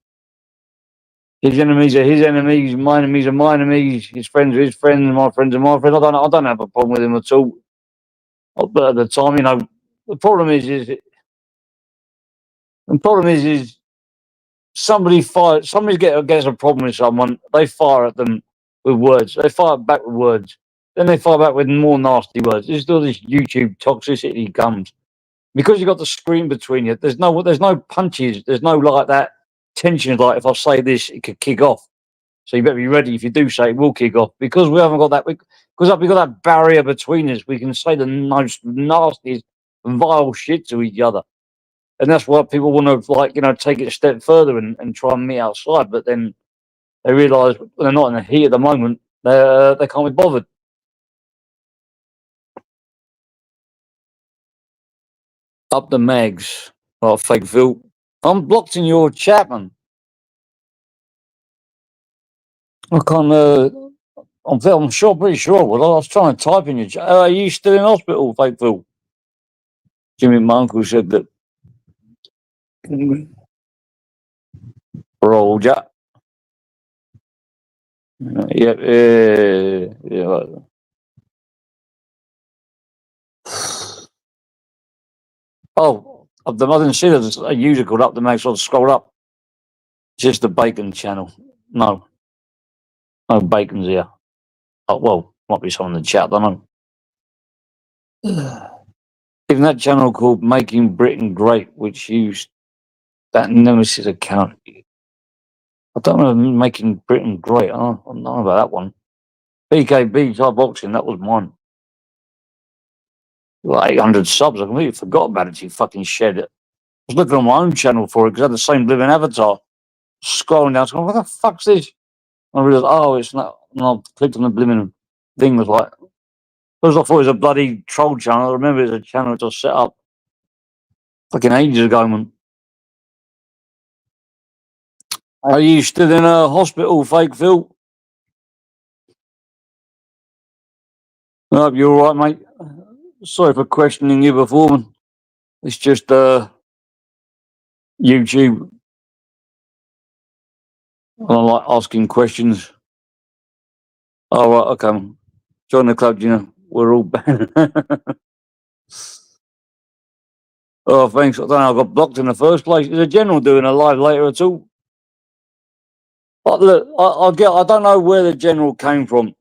His enemies are his enemies, my enemies are my enemies, his friends are his friends, my friends are my friends. I don't have a problem with him at all. But at the time, you know, the problem is somebody gets a problem with someone, they fire at them with words. They fire back with words. Then they fire back with more nasty words. There's all this YouTube toxicity comes. Because you've got the screen between you, there's no punches, there's no like that tension, like if I say this, it could kick off. So you better be ready. If you do say it will kick off. Because we haven't got that, because we've got that barrier between us, we can say the most nastiest, vile shit to each other. And that's why people want to, like, you know, take it a step further and try and meet outside. But then they realise when they're not in the heat at the moment, they can't be bothered. Up the mags. Oh, fake Phil. I'm blocked in your chat, man. I can't. I'm sure, pretty sure. I was trying to type in your chat. Are you still in hospital, fake Phil? Jimmy, my uncle said that. Roger. Yep. Yeah. Oh, I didn't see there's a user called Up the Mag, so I'll scroll up. Just the Bacon channel. No Bacon's here. Oh, well, might be someone in the chat, I don't know. Even that channel called Making Britain Great, which used that Nemesis account. I don't know, Making Britain Great. I don't know about that one. BKB type boxing, that was mine. Like 800 subs. I completely forgot about it. You fucking shed it. I was looking on my own channel for it because I had the same living avatar. Scrolling down, going, what the fuck's this? And I realised, oh, it's not. And I clicked on the blimmin' thing. Was like, because I thought it was a bloody troll channel. I remember it was a channel that was set up fucking ages ago, man. Are you still in a hospital, fake Phil? I hope you're all right, mate. Sorry for questioning you before, man. It's just YouTube. I don't like asking questions. All right, okay. Join the club, you know. We're all banned. Oh, thanks. I don't know. I got blocked in the first place. Is a general doing a live later at all? But look, I don't know where the general came from.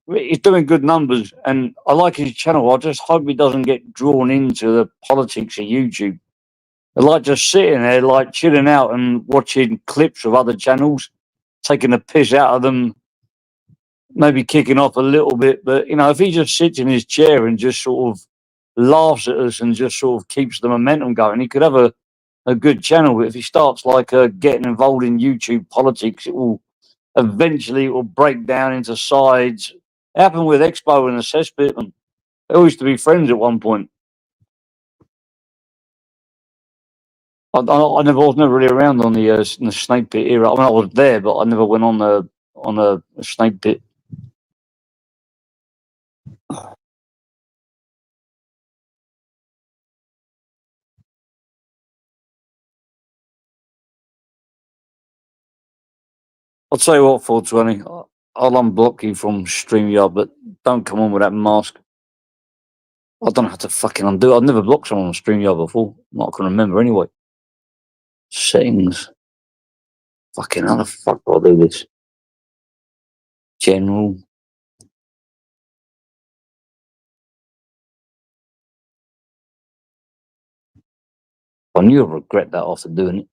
He's doing good numbers, and I like his channel. I just hope he doesn't get drawn into the politics of YouTube. I like just sitting there, like chilling out and watching clips of other channels, taking the piss out of them, maybe kicking off a little bit. But, you know, if he just sits in his chair and just sort of laughs at us and just sort of keeps the momentum going, he could have a good channel. But if he starts like getting involved in YouTube politics, it will break down into sides. It happened with Expo and the Cesspit, and they all used to be friends at one point. I was never really around on the Snake Pit era. I mean, I was there, but I never went on a Snake Pit. I'll tell you what, 420, I'll unblock you from StreamYard, but don't come on with that mask. I don't know how to fucking undo it. I've never blocked someone on StreamYard before. Not I can remember anyway. Settings. Fucking how the fuck do I do this? General. I knew I'd regret that after doing it.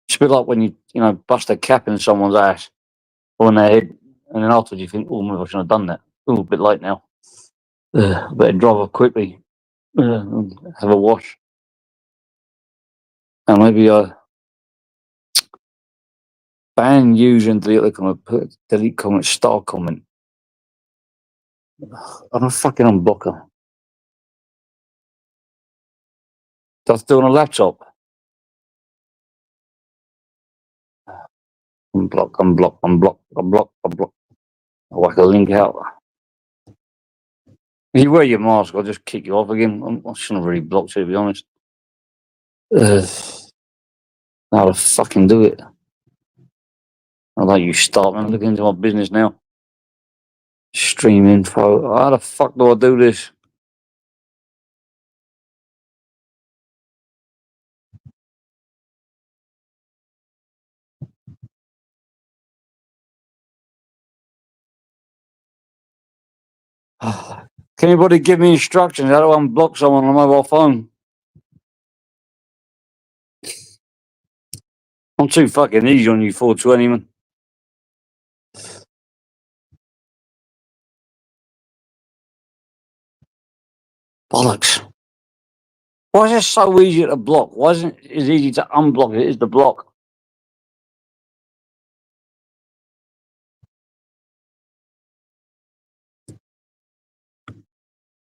It's a bit like when you bust a cap in someone's ass or on their head, and then afterwards you think, oh, maybe I shouldn't have done that. Oh, a bit late now. Better drive off quickly, and have a wash. And maybe ban, use, and delete the comment, put delete comment, start comment. I don't fucking unblock her. That's still on a laptop. Unblock. I'll whack a link out. If you wear your mask, I'll just kick you off again. I shouldn't have really blocked you, to be honest. How to fucking do it? I'll let you start and look into my business now. Stream info. How the fuck do I do this? Can anybody give me instructions how to unblock someone on a mobile phone? I'm too fucking easy on you 420, man. Bollocks. Why is it so easy to block? Why isn't it as easy to unblock it as to block?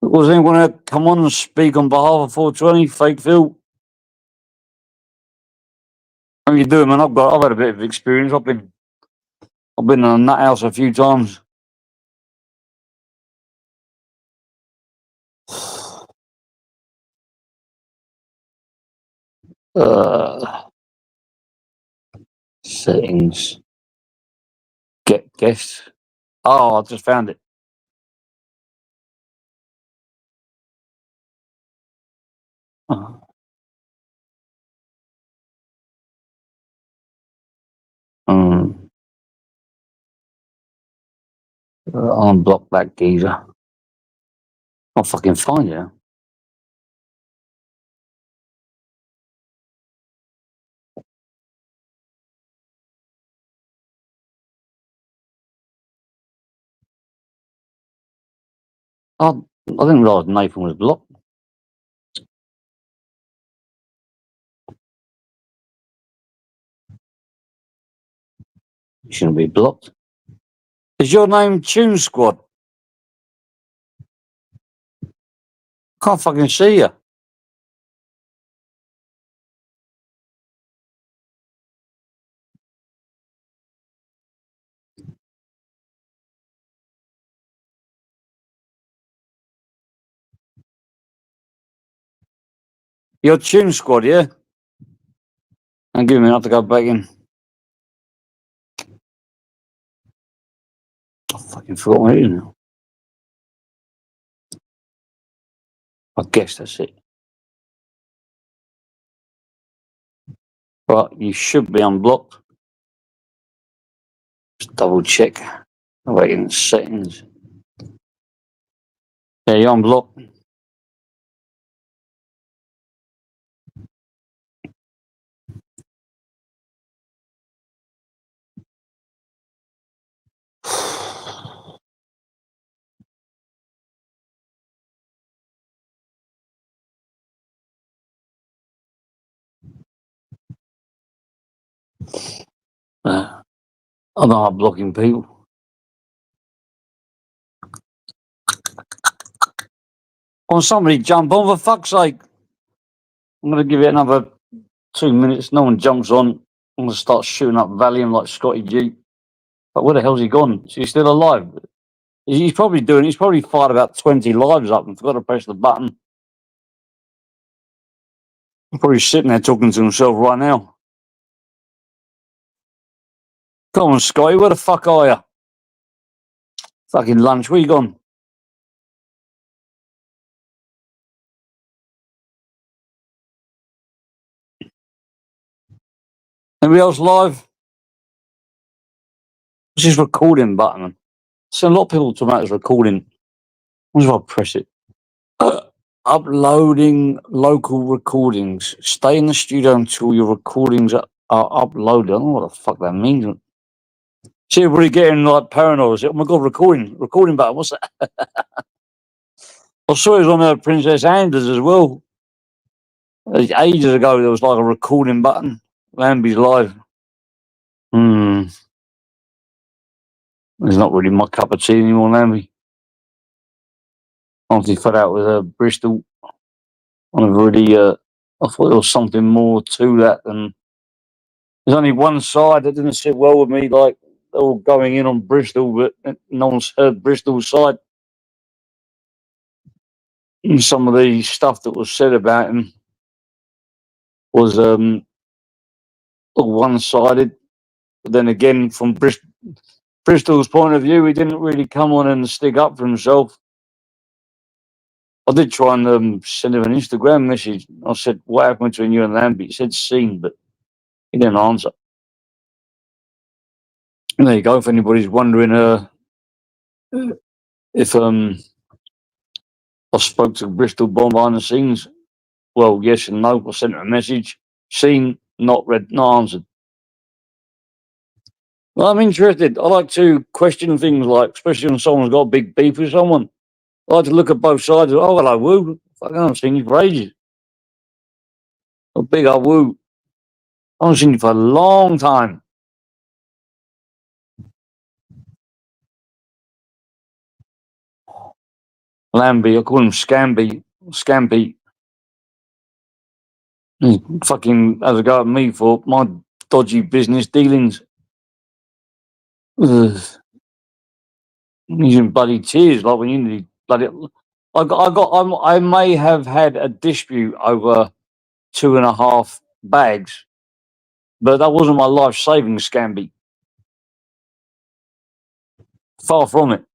Was anyone going to come on and speak on behalf of 420, fake Phil? How you doing, man? I've had a bit of experience. I've been in a nut house a few times. Settings. Get guests. Oh, I just found it. Unblock that geezer. I'll fucking find you. I didn't realise Nathan was blocked. You shouldn't be blocked. Is your name Tune Squad? Can't fucking see you. You're Tune Squad, yeah? And give me enough to go back in. I fucking forgot what it is now. I guess that's it. Right, you should be unblocked. Just double check. Wait in settings. Yeah, you're unblocked. I don't like blocking people. On somebody jump on, for fuck's sake. I'm going to give it another 2 minutes. No one jumps on. I'm going to start shooting up Valium like Scotty G. But where the hell's he gone? Is he still alive? He's probably fired about 20 lives up and forgot to press the button. He's probably sitting there talking to himself right now. Come on, Scotty, where the fuck are you? Fucking lunch, where you gone? Anybody else live? What's this recording button? See, a lot of people talk about this recording. What if I press it? uploading local recordings. Stay in the studio until your recordings are uploaded. I don't know what the fuck that means. See, everybody getting like paranoid. Oh my god, recording button. What's that? I saw it was on Princess Anders as well. Ages ago, there was like a recording button. Lambie's live. It's not really my cup of tea anymore, Lambie. Honestly, fed out with Bristol. I've already. I thought there was something more to that than. There's only one side that didn't sit well with me. Like they're all going in on Bristol, but no one's heard Bristol's side. And some of the stuff that was said about him was one-sided. But then again, from Bristol's point of view, he didn't really come on and stick up for himself. I did try and send him an Instagram message. I said, "What happened between you and Lambie?" He said, "Seen," but he didn't answer. And there you go. If anybody's wondering if I spoke to Bristol behind the scenes, well, yes and no. I sent him a message. Seen, not read, not answered. Well, I'm interested. I like to question things, like, especially when someone's got a big beef with someone. I like to look at both sides. Oh, hello, Woo. Fucking, I haven't seen you for ages. A big old Woo. I haven't seen you for a long time. Lambie, I call him Scampy. He fucking has a go at me for my dodgy business dealings. Ugh. He's in bloody tears, like when you need bloody. I may have had a dispute over 2.5 bags, but that wasn't my life savings, Scamby. Far from it.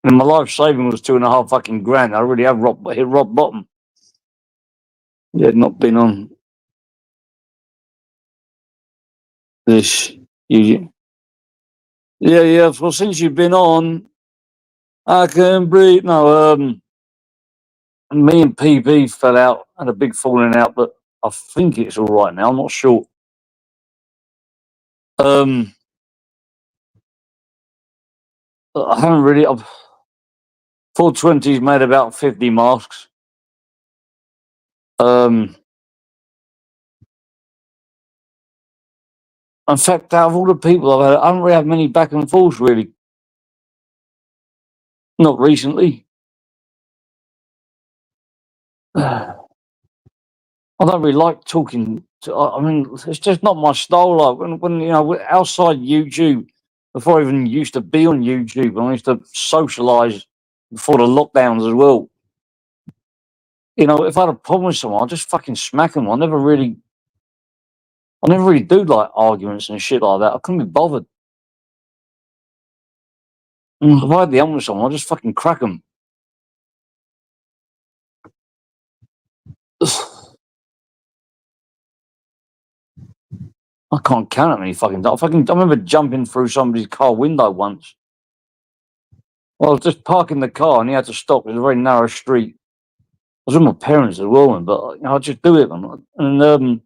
And my life saving was 2.5 fucking grand. I already have hit rock bottom. Yeah, not been on this. Yeah. Well, since you've been on, I can breathe. No, me and PB fell out, had a big falling out, but I think it's all right now. I'm not sure. 420's made about 50 masks. In fact, out of all the people I've had, I haven't really had many back and forths, really. Not recently. I don't really like talking. I mean, it's just not my style. Like when you know, outside YouTube, before I even used to be on YouTube, I used to socialise before the lockdowns as well. You know, if I had a problem with someone, I'd just fucking smack them. I never really do like arguments and shit like that. I couldn't be bothered. If I had the with someone, I'd just fucking crack them. I can't count how many fucking times. I remember jumping through somebody's car window once. Well, I was just parking the car and he had to stop. It was a very narrow street. I was with my parents as well, but you know, I'd just do it. And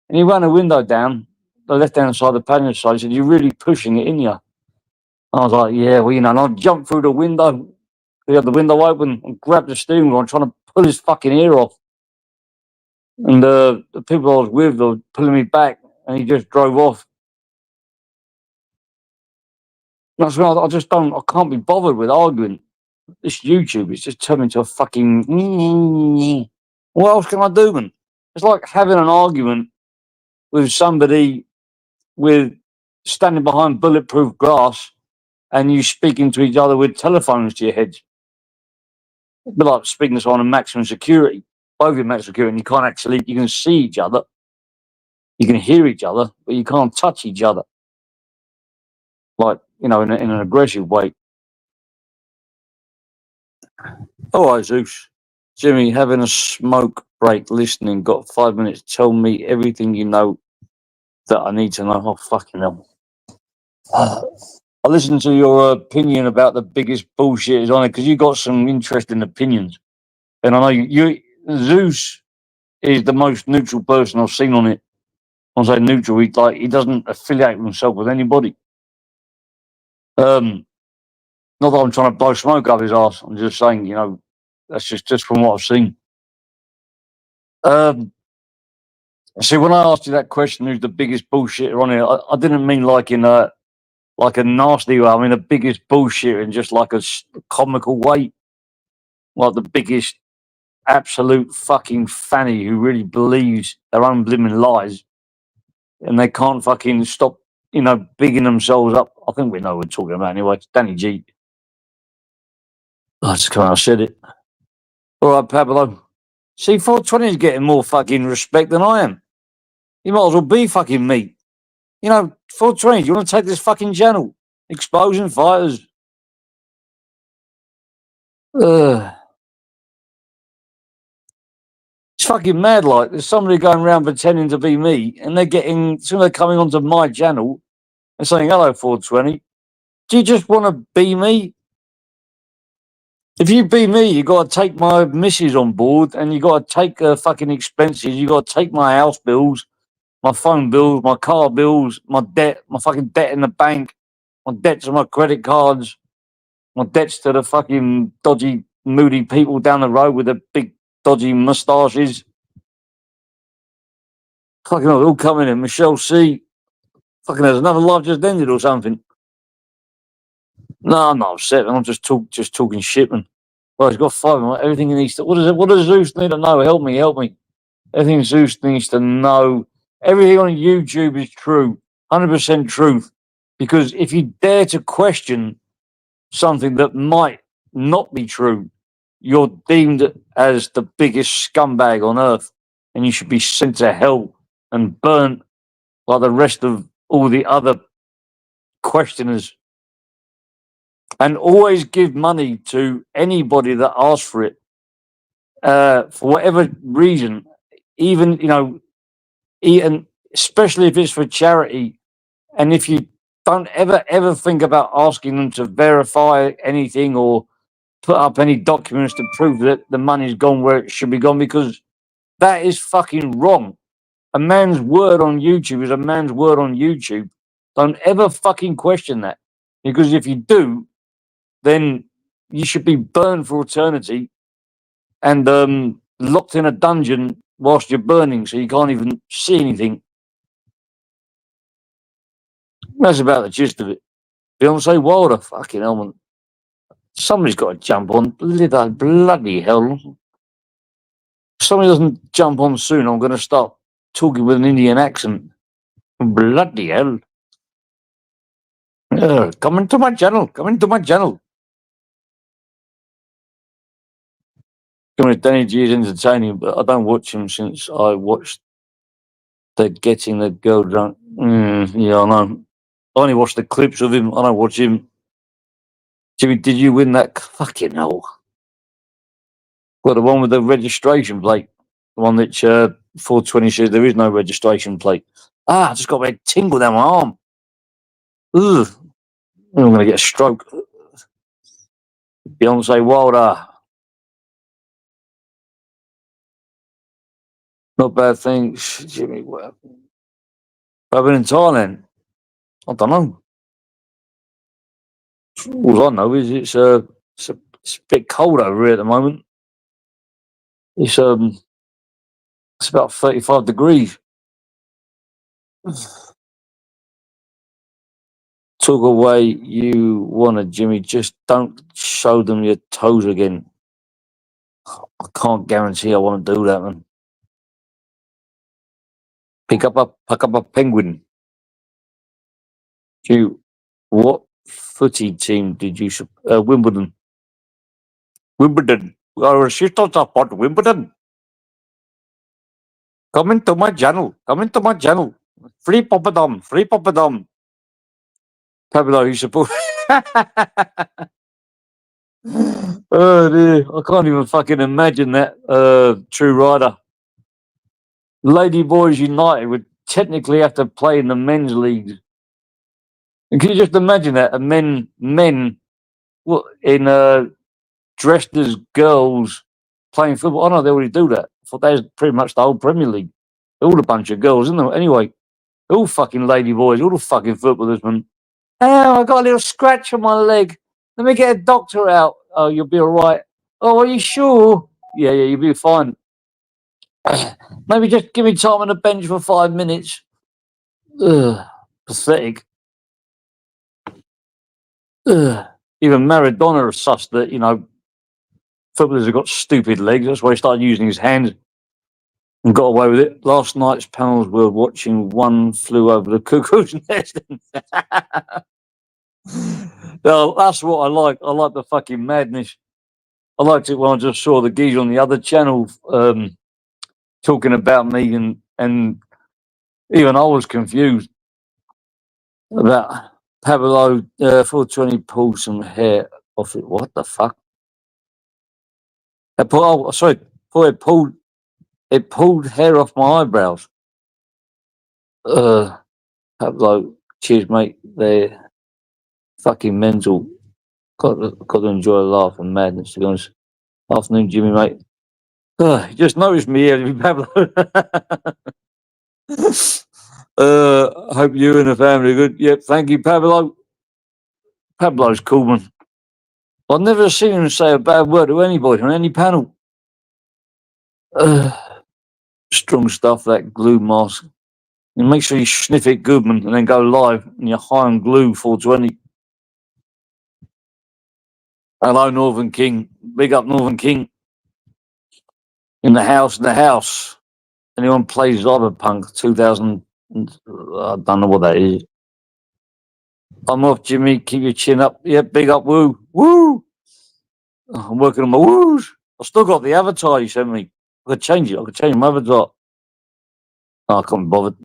he ran the window down, the left-hand side, the passenger side. He said, "You're really pushing it, in you?" I was like, "Yeah, well, you know," and I jumped through the window. He had the window open and grabbed the steering wheel and trying to pull his fucking ear off. And the people I was with were pulling me back and he just drove off. That's why I can't be bothered with arguing. This YouTube is just turned into a fucking. What else can I do, man? It's like having an argument with somebody with standing behind bulletproof glass and you speaking to each other with telephones to your heads. It'd be like speaking to someone in maximum security. Both in maximum security, and you can see each other, you can hear each other, but you can't touch each other. Like, you know, in an aggressive way. All right, Zeus. Jimmy, having a smoke break listening, got 5 minutes. Tell me everything you know that I need to know. Oh, fucking hell. I listened to your opinion about the biggest bullshit is on it because you got some interesting opinions. And I know Zeus is the most neutral person I've seen on it. I say neutral, he doesn't affiliate himself with anybody. Not that I'm trying to blow smoke up his ass. I'm just saying, that's just from what I've seen. See, when I asked you that question, who's the biggest bullshitter on it? I didn't mean like in a nasty way. I mean the biggest bullshit in just like a comical way, like the biggest absolute fucking fanny who really believes their own blimmin' lies, and they can't fucking stop, bigging themselves up. I think we know what we're talking about anyway. It's Danny G. I just kind of said it. All right, Pablo. See, 420 is getting more fucking respect than I am. You might as well be fucking me. 420, do you want to take this fucking channel? Exposing fighters. It's fucking mad. Like, there's somebody going around pretending to be me, and soon they're coming onto my channel and saying, hello, 420. Do you just want to be me? If you be me, you got to take my missus on board, and you got to take her fucking expenses. You got to take my house bills, my phone bills, my car bills, my debt, my fucking debt in the bank, my debts on my credit cards, my debts to the fucking dodgy, moody people down the road with the big, dodgy moustaches. Fucking hell, they're all coming in. Michelle C. Fucking there's another life just ended or something. No, I'm not upset, man. I'm just talking shit, man. Well, he's got 5. Everything he needs to. What does Zeus need to know? Help me. Everything Zeus needs to know. Everything on YouTube is true, 100% truth. Because if you dare to question something that might not be true, you're deemed as the biggest scumbag on earth, and you should be sent to hell and burnt like the rest of all the other questioners. And always give money to anybody that asks for it, for whatever reason, even, especially if it's for charity. And if you don't ever think about asking them to verify anything or put up any documents to prove that the money's gone where it should be gone, because that is fucking wrong. A man's word on YouTube is a man's word on YouTube. Don't ever fucking question that, because if you do, then you should be burned for eternity and locked in a dungeon whilst you're burning, so you can't even see anything. That's about the gist of it. Beyonce Wilder, fucking hell, man. Somebody's got to jump on. Bloody hell. If somebody doesn't jump on soon, I'm going to start talking with an Indian accent. Bloody hell. Come into my channel. Danny G is entertaining, but I don't watch him since I watched the Getting the Girl Drunk. Yeah, I know. I only watch the clips of him. I don't watch him. Jimmy, did you win that? Fucking hell. Well, the one with the registration plate. The one that 420 says there is no registration plate. I just got a tingle down my arm. Ugh. I'm going to get a stroke. Beyonce Wilder. Not bad things. Jimmy, what happened? I've been in Thailand. I don't know. All I know is it's a bit cold over here at the moment. It's about 35 degrees. Talk away you wanna, Jimmy. Just don't show them your toes again. I can't guarantee I want to do that, man. Pick up a penguin. What footy team did you Wimbledon? Wimbledon. Our sister support Wimbledon. Come into my channel. Free Papadom. Pablo, you support. Oh dear, I can't even fucking imagine that. True Rider. Lady Boys United would technically have to play in the men's leagues. And can you just imagine that? Men in dressed as girls playing football. I know they already do that. I thought that was pretty much the whole Premier League. They're all a bunch of girls, isn't they? Anyway, they're all fucking lady boys, all the fucking footballers, man. Oh, I got a little scratch on my leg. Let me get a doctor out. Oh, you'll be all right. Oh, are you sure? Yeah, you'll be fine. Maybe just give me time on the bench for 5 minutes. Ugh, pathetic. Ugh. Even Maradona has sussed that, footballers have got stupid legs. That's why he started using his hands and got away with it. Last night's panels were watching One Flew Over the Cuckoo's Nest. No, that's what I like. I like the fucking madness. I liked it when I just saw the geezer on the other channel talking about me, and even I was confused about Pablo 420 pulled some hair off it. What the fuck? It pulled hair off my eyebrows. Pablo, cheers, mate. They're fucking mental. Got to enjoy a laugh and madness, to be honest. Afternoon, Jimmy, mate. You just noticed me here, Pablo. I hope you and the family are good. Yep, thank you, Pablo. Pablo's cool, man. I've never seen him say a bad word to anybody on any panel. Strong stuff, that glue mask. And make sure you sniff it good, man, and then go live and you're high on glue 420. Hello, Northern King. Big up, Northern King. In the house. Anyone plays Cyberpunk 2000? I don't know what that is. I'm off, Jimmy. Keep your chin up. Yeah, big up, woo. Woo! I'm working on my woos. I've still got the avatar you sent me. I could change it. I could change my avatar. Oh, I can't be bothered.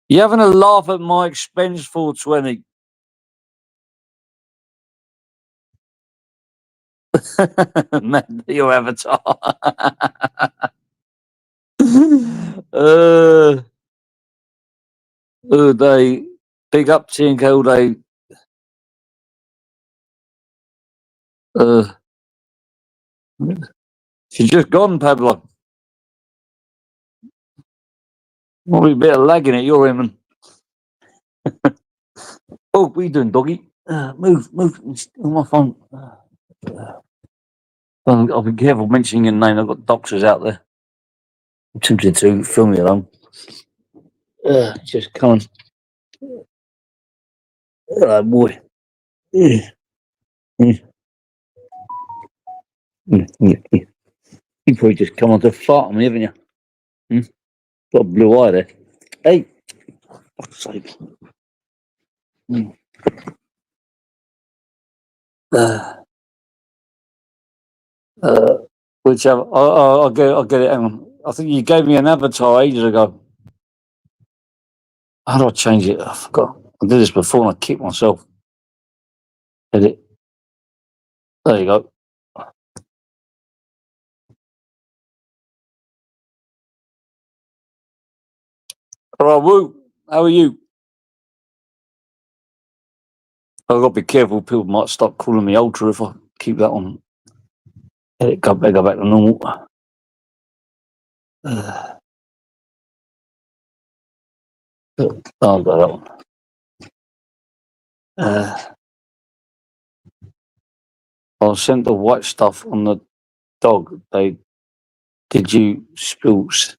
You having a laugh at my expense, 420? Man, your avatar. They big up TNK all day. She's just gone, Pablo. Probably a bit of lagging at your end, man. Oh, what are you doing, doggy? Move on my phone. I'll be careful mentioning your name. I've got doctors out there. I'm tempted to film you alone. Just come on. Oh, boy. You probably just come on to fart on me, haven't you? Got a blue eye there. Hey, fuck's sake. Whichever. I'll get it. Hang on. I think you gave me an avatar ages ago. How do I change it? I forgot. I did this before and I kicked myself. Edit. There you go. All right, Woo. How are you? I've got to be careful. People might start calling me Ultra if I keep that on. Edit. Go back to normal. I've got that one. I sent the white stuff on the dog. Did you spills?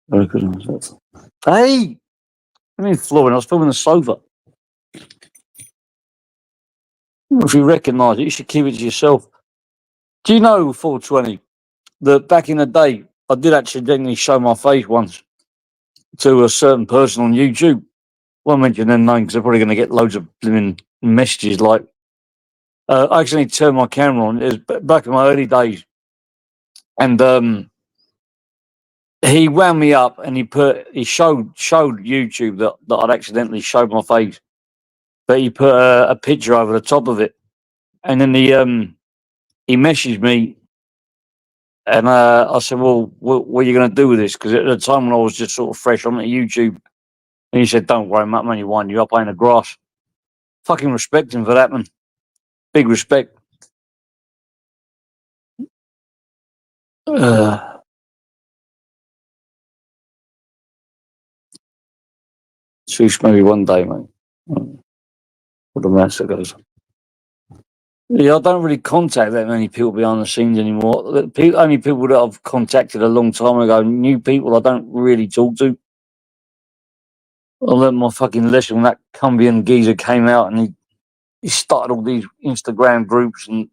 Very good. Hey, I mean, Florian, I was filming the sofa. If you recognise it, you should keep it to yourself. Do you know, 420, that back in the day, I did accidentally show my face once to a certain person on YouTube? Won't mention their name because they're probably going to get loads of blooming messages like, I accidentally turned my camera on. It was back in my early days. And he wound me up and he showed YouTube that I'd accidentally showed my face. But he put a picture over the top of it. And then he messaged me. And I said, well, what are you going to do with this? Because at the time when I was just sort of fresh on YouTube. And he said, don't worry, mate, I'm only winding you up. I ain't a grass. fucking respect him for that, man. Big respect. Sheesh, maybe one day, mate. What the master goes. Yeah, I don't really contact that many people behind the scenes anymore. Only people that I've contacted a long time ago, new people I don't really talk to. I learned my fucking lesson when that Cumbian geezer came out and he started all these Instagram groups, and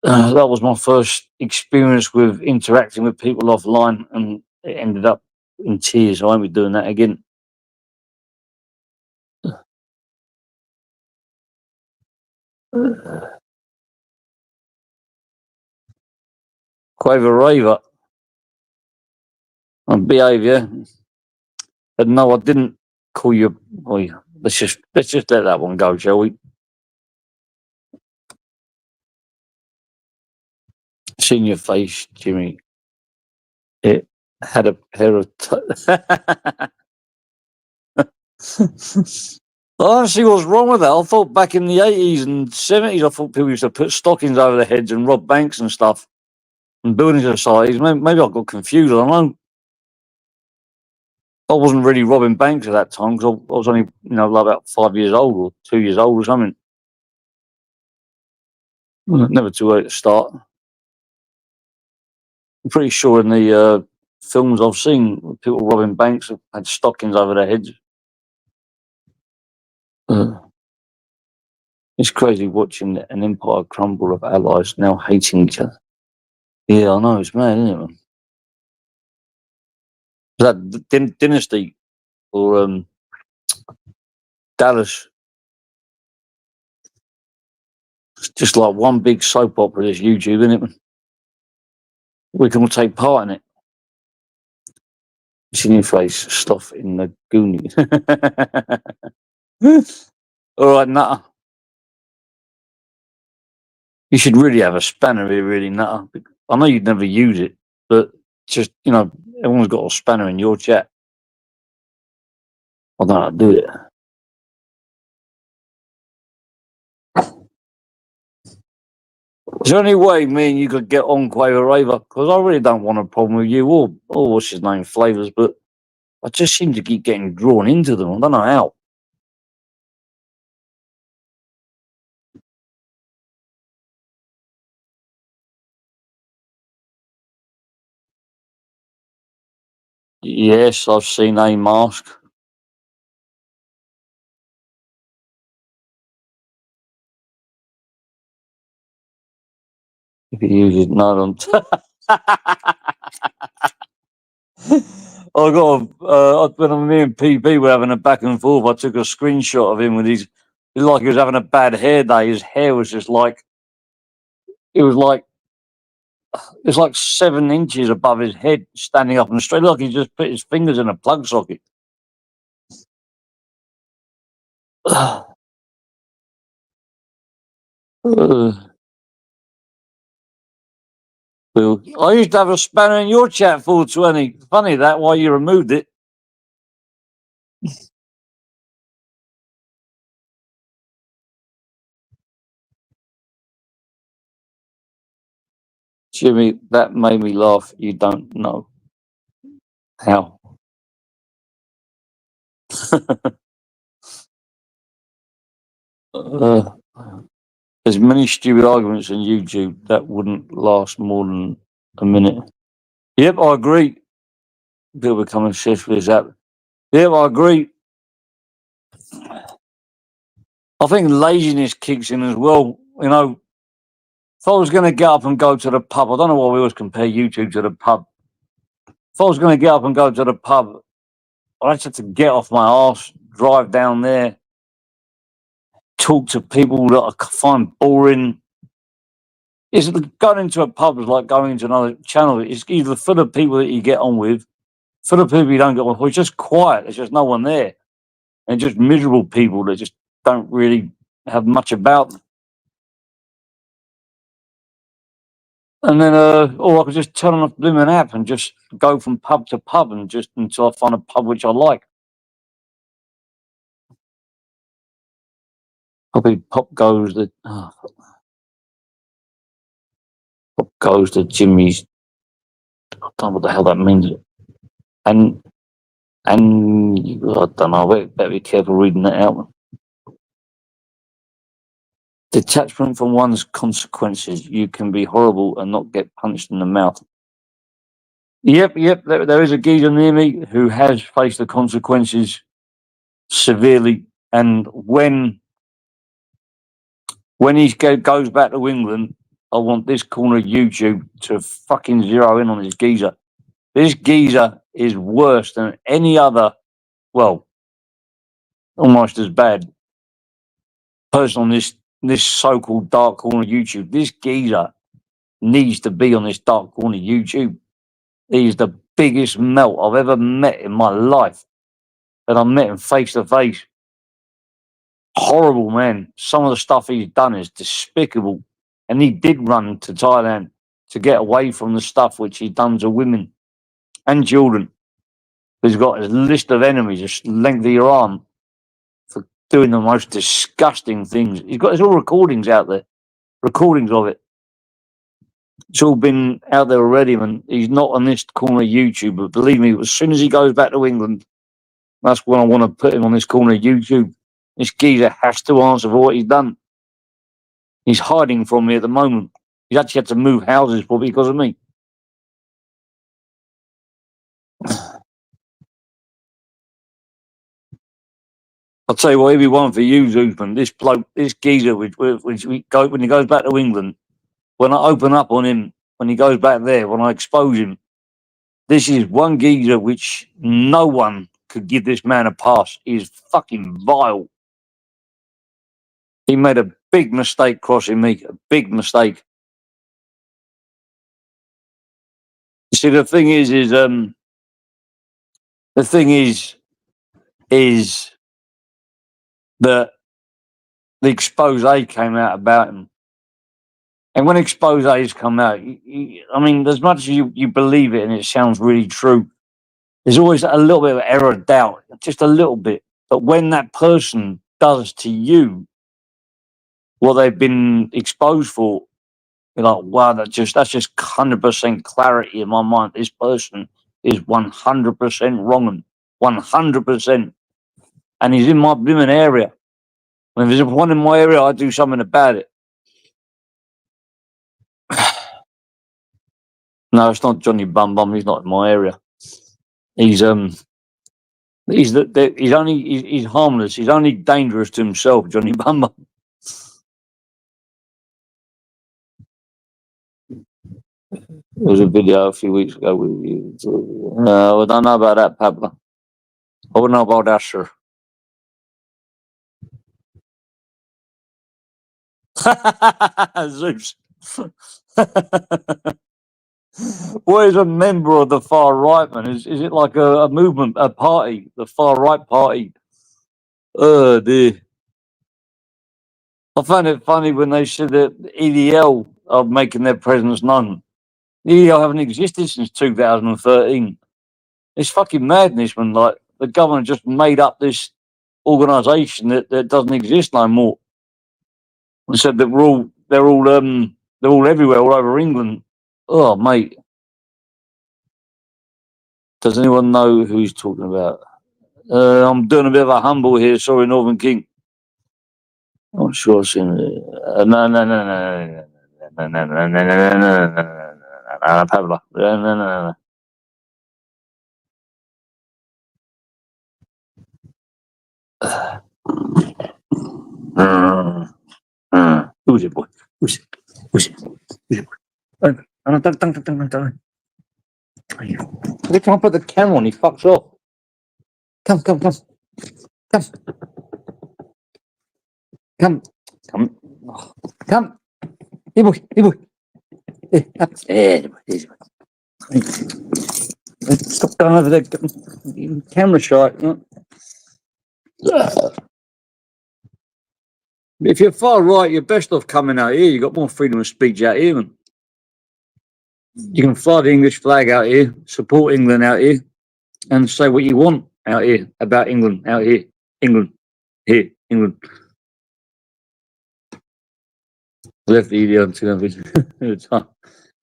that was my first experience with interacting with people offline, and it ended up in tears. I won't be doing that again. Quaver Raver on behaviour. But no, I didn't call you. Well, let's just let that one go, shall we? Seen your face, Jimmy. It had a pair of. I don't see what's wrong with that. I thought back in the 80s and 70s, I thought people used to put stockings over their heads and rob banks and stuff and building societies. Maybe I got confused. I don't know. I wasn't really robbing banks at that time because I was only, like about 5 years old or 2 years old or something. Never too early to start. I'm pretty sure in the films I've seen, people robbing banks have had stockings over their heads. It's crazy watching an empire crumble of allies now hating each other. Yeah, I know, it's mad, isn't it, man? Is that Dynasty or Dallas? It's just like one big soap opera, this YouTube, isn't it, man? We can all take part in it. Seen your face, stuff in the Goonies. All right, Nutter. You should really have a spanner here, really, Nutter. I know you'd never use it, but just, everyone's got a spanner in your chat. I don't know how to do it. Is there any way me and you could get on Quaver Raver? Because I really don't want a problem with you or what's his name, Flavors, but I just seem to keep getting drawn into them. I don't know how. Yes, I've seen a mask. If you use it, no, don't. I got when me and PB were having a back and forth, I took a screenshot of him with his. It was like he was having a bad hair day. His hair was just like it was like 7 inches above his head, standing up and straight, like he just put his fingers in a plug socket. Well, I used to have a spanner in your chat, 420. Funny that, why you removed it. Jimmy, that made me laugh. You don't know how. There's many stupid arguments on YouTube that wouldn't last more than a minute. Yep, I agree. People become obsessed with this app. Yep, I agree. I think laziness kicks in as well. If I was going to get up and go to the pub, I don't know why we always compare YouTube to the pub. If I was going to get up and go to the pub, I'd just have to get off my arse, drive down there, talk to people that I find boring. Going into a pub is like going into another channel. It's either full of people that you get on with, full of people you don't get on with. It's just quiet. There's just no one there. And just miserable people that just don't really have much about them. And then, or I could just turn on a blooming app and just go from pub to pub and just until I find a pub which I like. Probably pop goes the pop goes to Jimmy's. I don't know what the hell that means. And I don't know. Better be careful reading that out. Detachment from one's consequences. You can be horrible and not get punched in the mouth. Yep. There is a geezer near me who has faced the consequences severely, and when he goes back to England, I want this corner of YouTube to fucking zero in on this geezer. This geezer is worse than any other, well, almost as bad person on this so-called dark corner of YouTube. This geezer needs to be on this dark corner of YouTube. He's the biggest melt I've ever met in my life. And I met him face to face. Horrible, man. Some of the stuff he's done is despicable. And he did run to Thailand to get away from the stuff which he's done to women and children. He's got a list of enemies, just length of your arm, for doing the most disgusting things. There's all recordings out there. Recordings of it. It's all been out there already, and he's not on this corner of YouTube. But believe me, as soon as he goes back to England, that's when I want to put him on this corner of YouTube. This geezer has to answer for what he's done. He's hiding from me at the moment. He's actually had to move houses probably because of me. I'll tell you what, he'll be one for you, Zoosman. This bloke, this geezer, when he goes back to England, when I open up on him, when he goes back there, when I expose him, this is one geezer which no one could give this man a pass. He's fucking vile. He made a big mistake crossing me, a big mistake. See, the thing is that the expose came out about him. And when exposes come out, I mean, as much as you believe it and it sounds really true, there's always a little bit of error of doubt, just a little bit. But when that person does to you what they've been exposed for, you're like, wow, that's just 100% clarity in my mind. This person is 100% wrong, 100%. And he's in my blooming area. And if there's one in my area, I do something about it. No, it's not Johnny Bum Bum. He's not in my area. He's harmless. He's only dangerous to himself, Johnny Bum Bum. There was a video a few weeks ago with you. I don't know about that, Pablo. I wouldn't know about that, sir. Zeus. What is a member of the far right, man? Is it like a movement, a party, the far right party? Oh dear. I found it funny when they said that EDL are making their presence known. EDL haven't existed since 2013. It's fucking madness when like the government just made up this organisation that doesn't exist no more. And said that they're all everywhere, all over England. Oh mate. Does anyone know who he's talking about? I'm doing a bit of a humble here. Sorry, Northern King. I'm sure I've seen it. No, Pablo. No. Who's it, boy? Who's it, boy? Don't. Every time I put the camera on, he fucks off. Come. Hey, boy. Stop going over there. Camera shot. If you're far right, you're best off coming out here. You've got more freedom of speech out here, man. You can fly the English flag out here, support England out here, and say what you want out here about England, out here. England. Here, England. Left the idiot to them.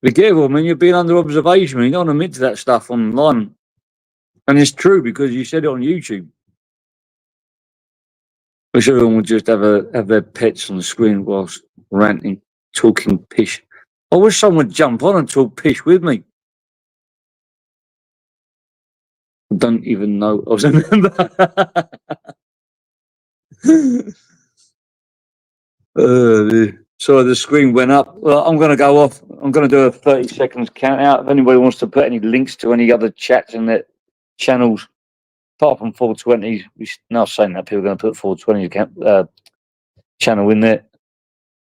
Be careful, man. You're being under observation. You don't want to admit to that stuff online. And it's true because you said it on YouTube. Wish everyone would just have their pets on the screen whilst ranting, talking pish. I wish someone would jump on and talk pish with me. I don't even know. I was a member. So the screen went up. Well, I'm going to go off. I'm going to do a 30 seconds count out. If anybody wants to put any links to any other chats and their channels, apart from 420, we now saying that people are going to put 420 channel in there.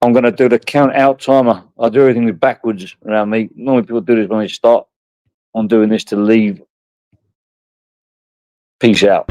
I'm going to do the count out timer. I do everything with backwards around me. Normally people do this when they start. I'm doing this to leave. Peace out.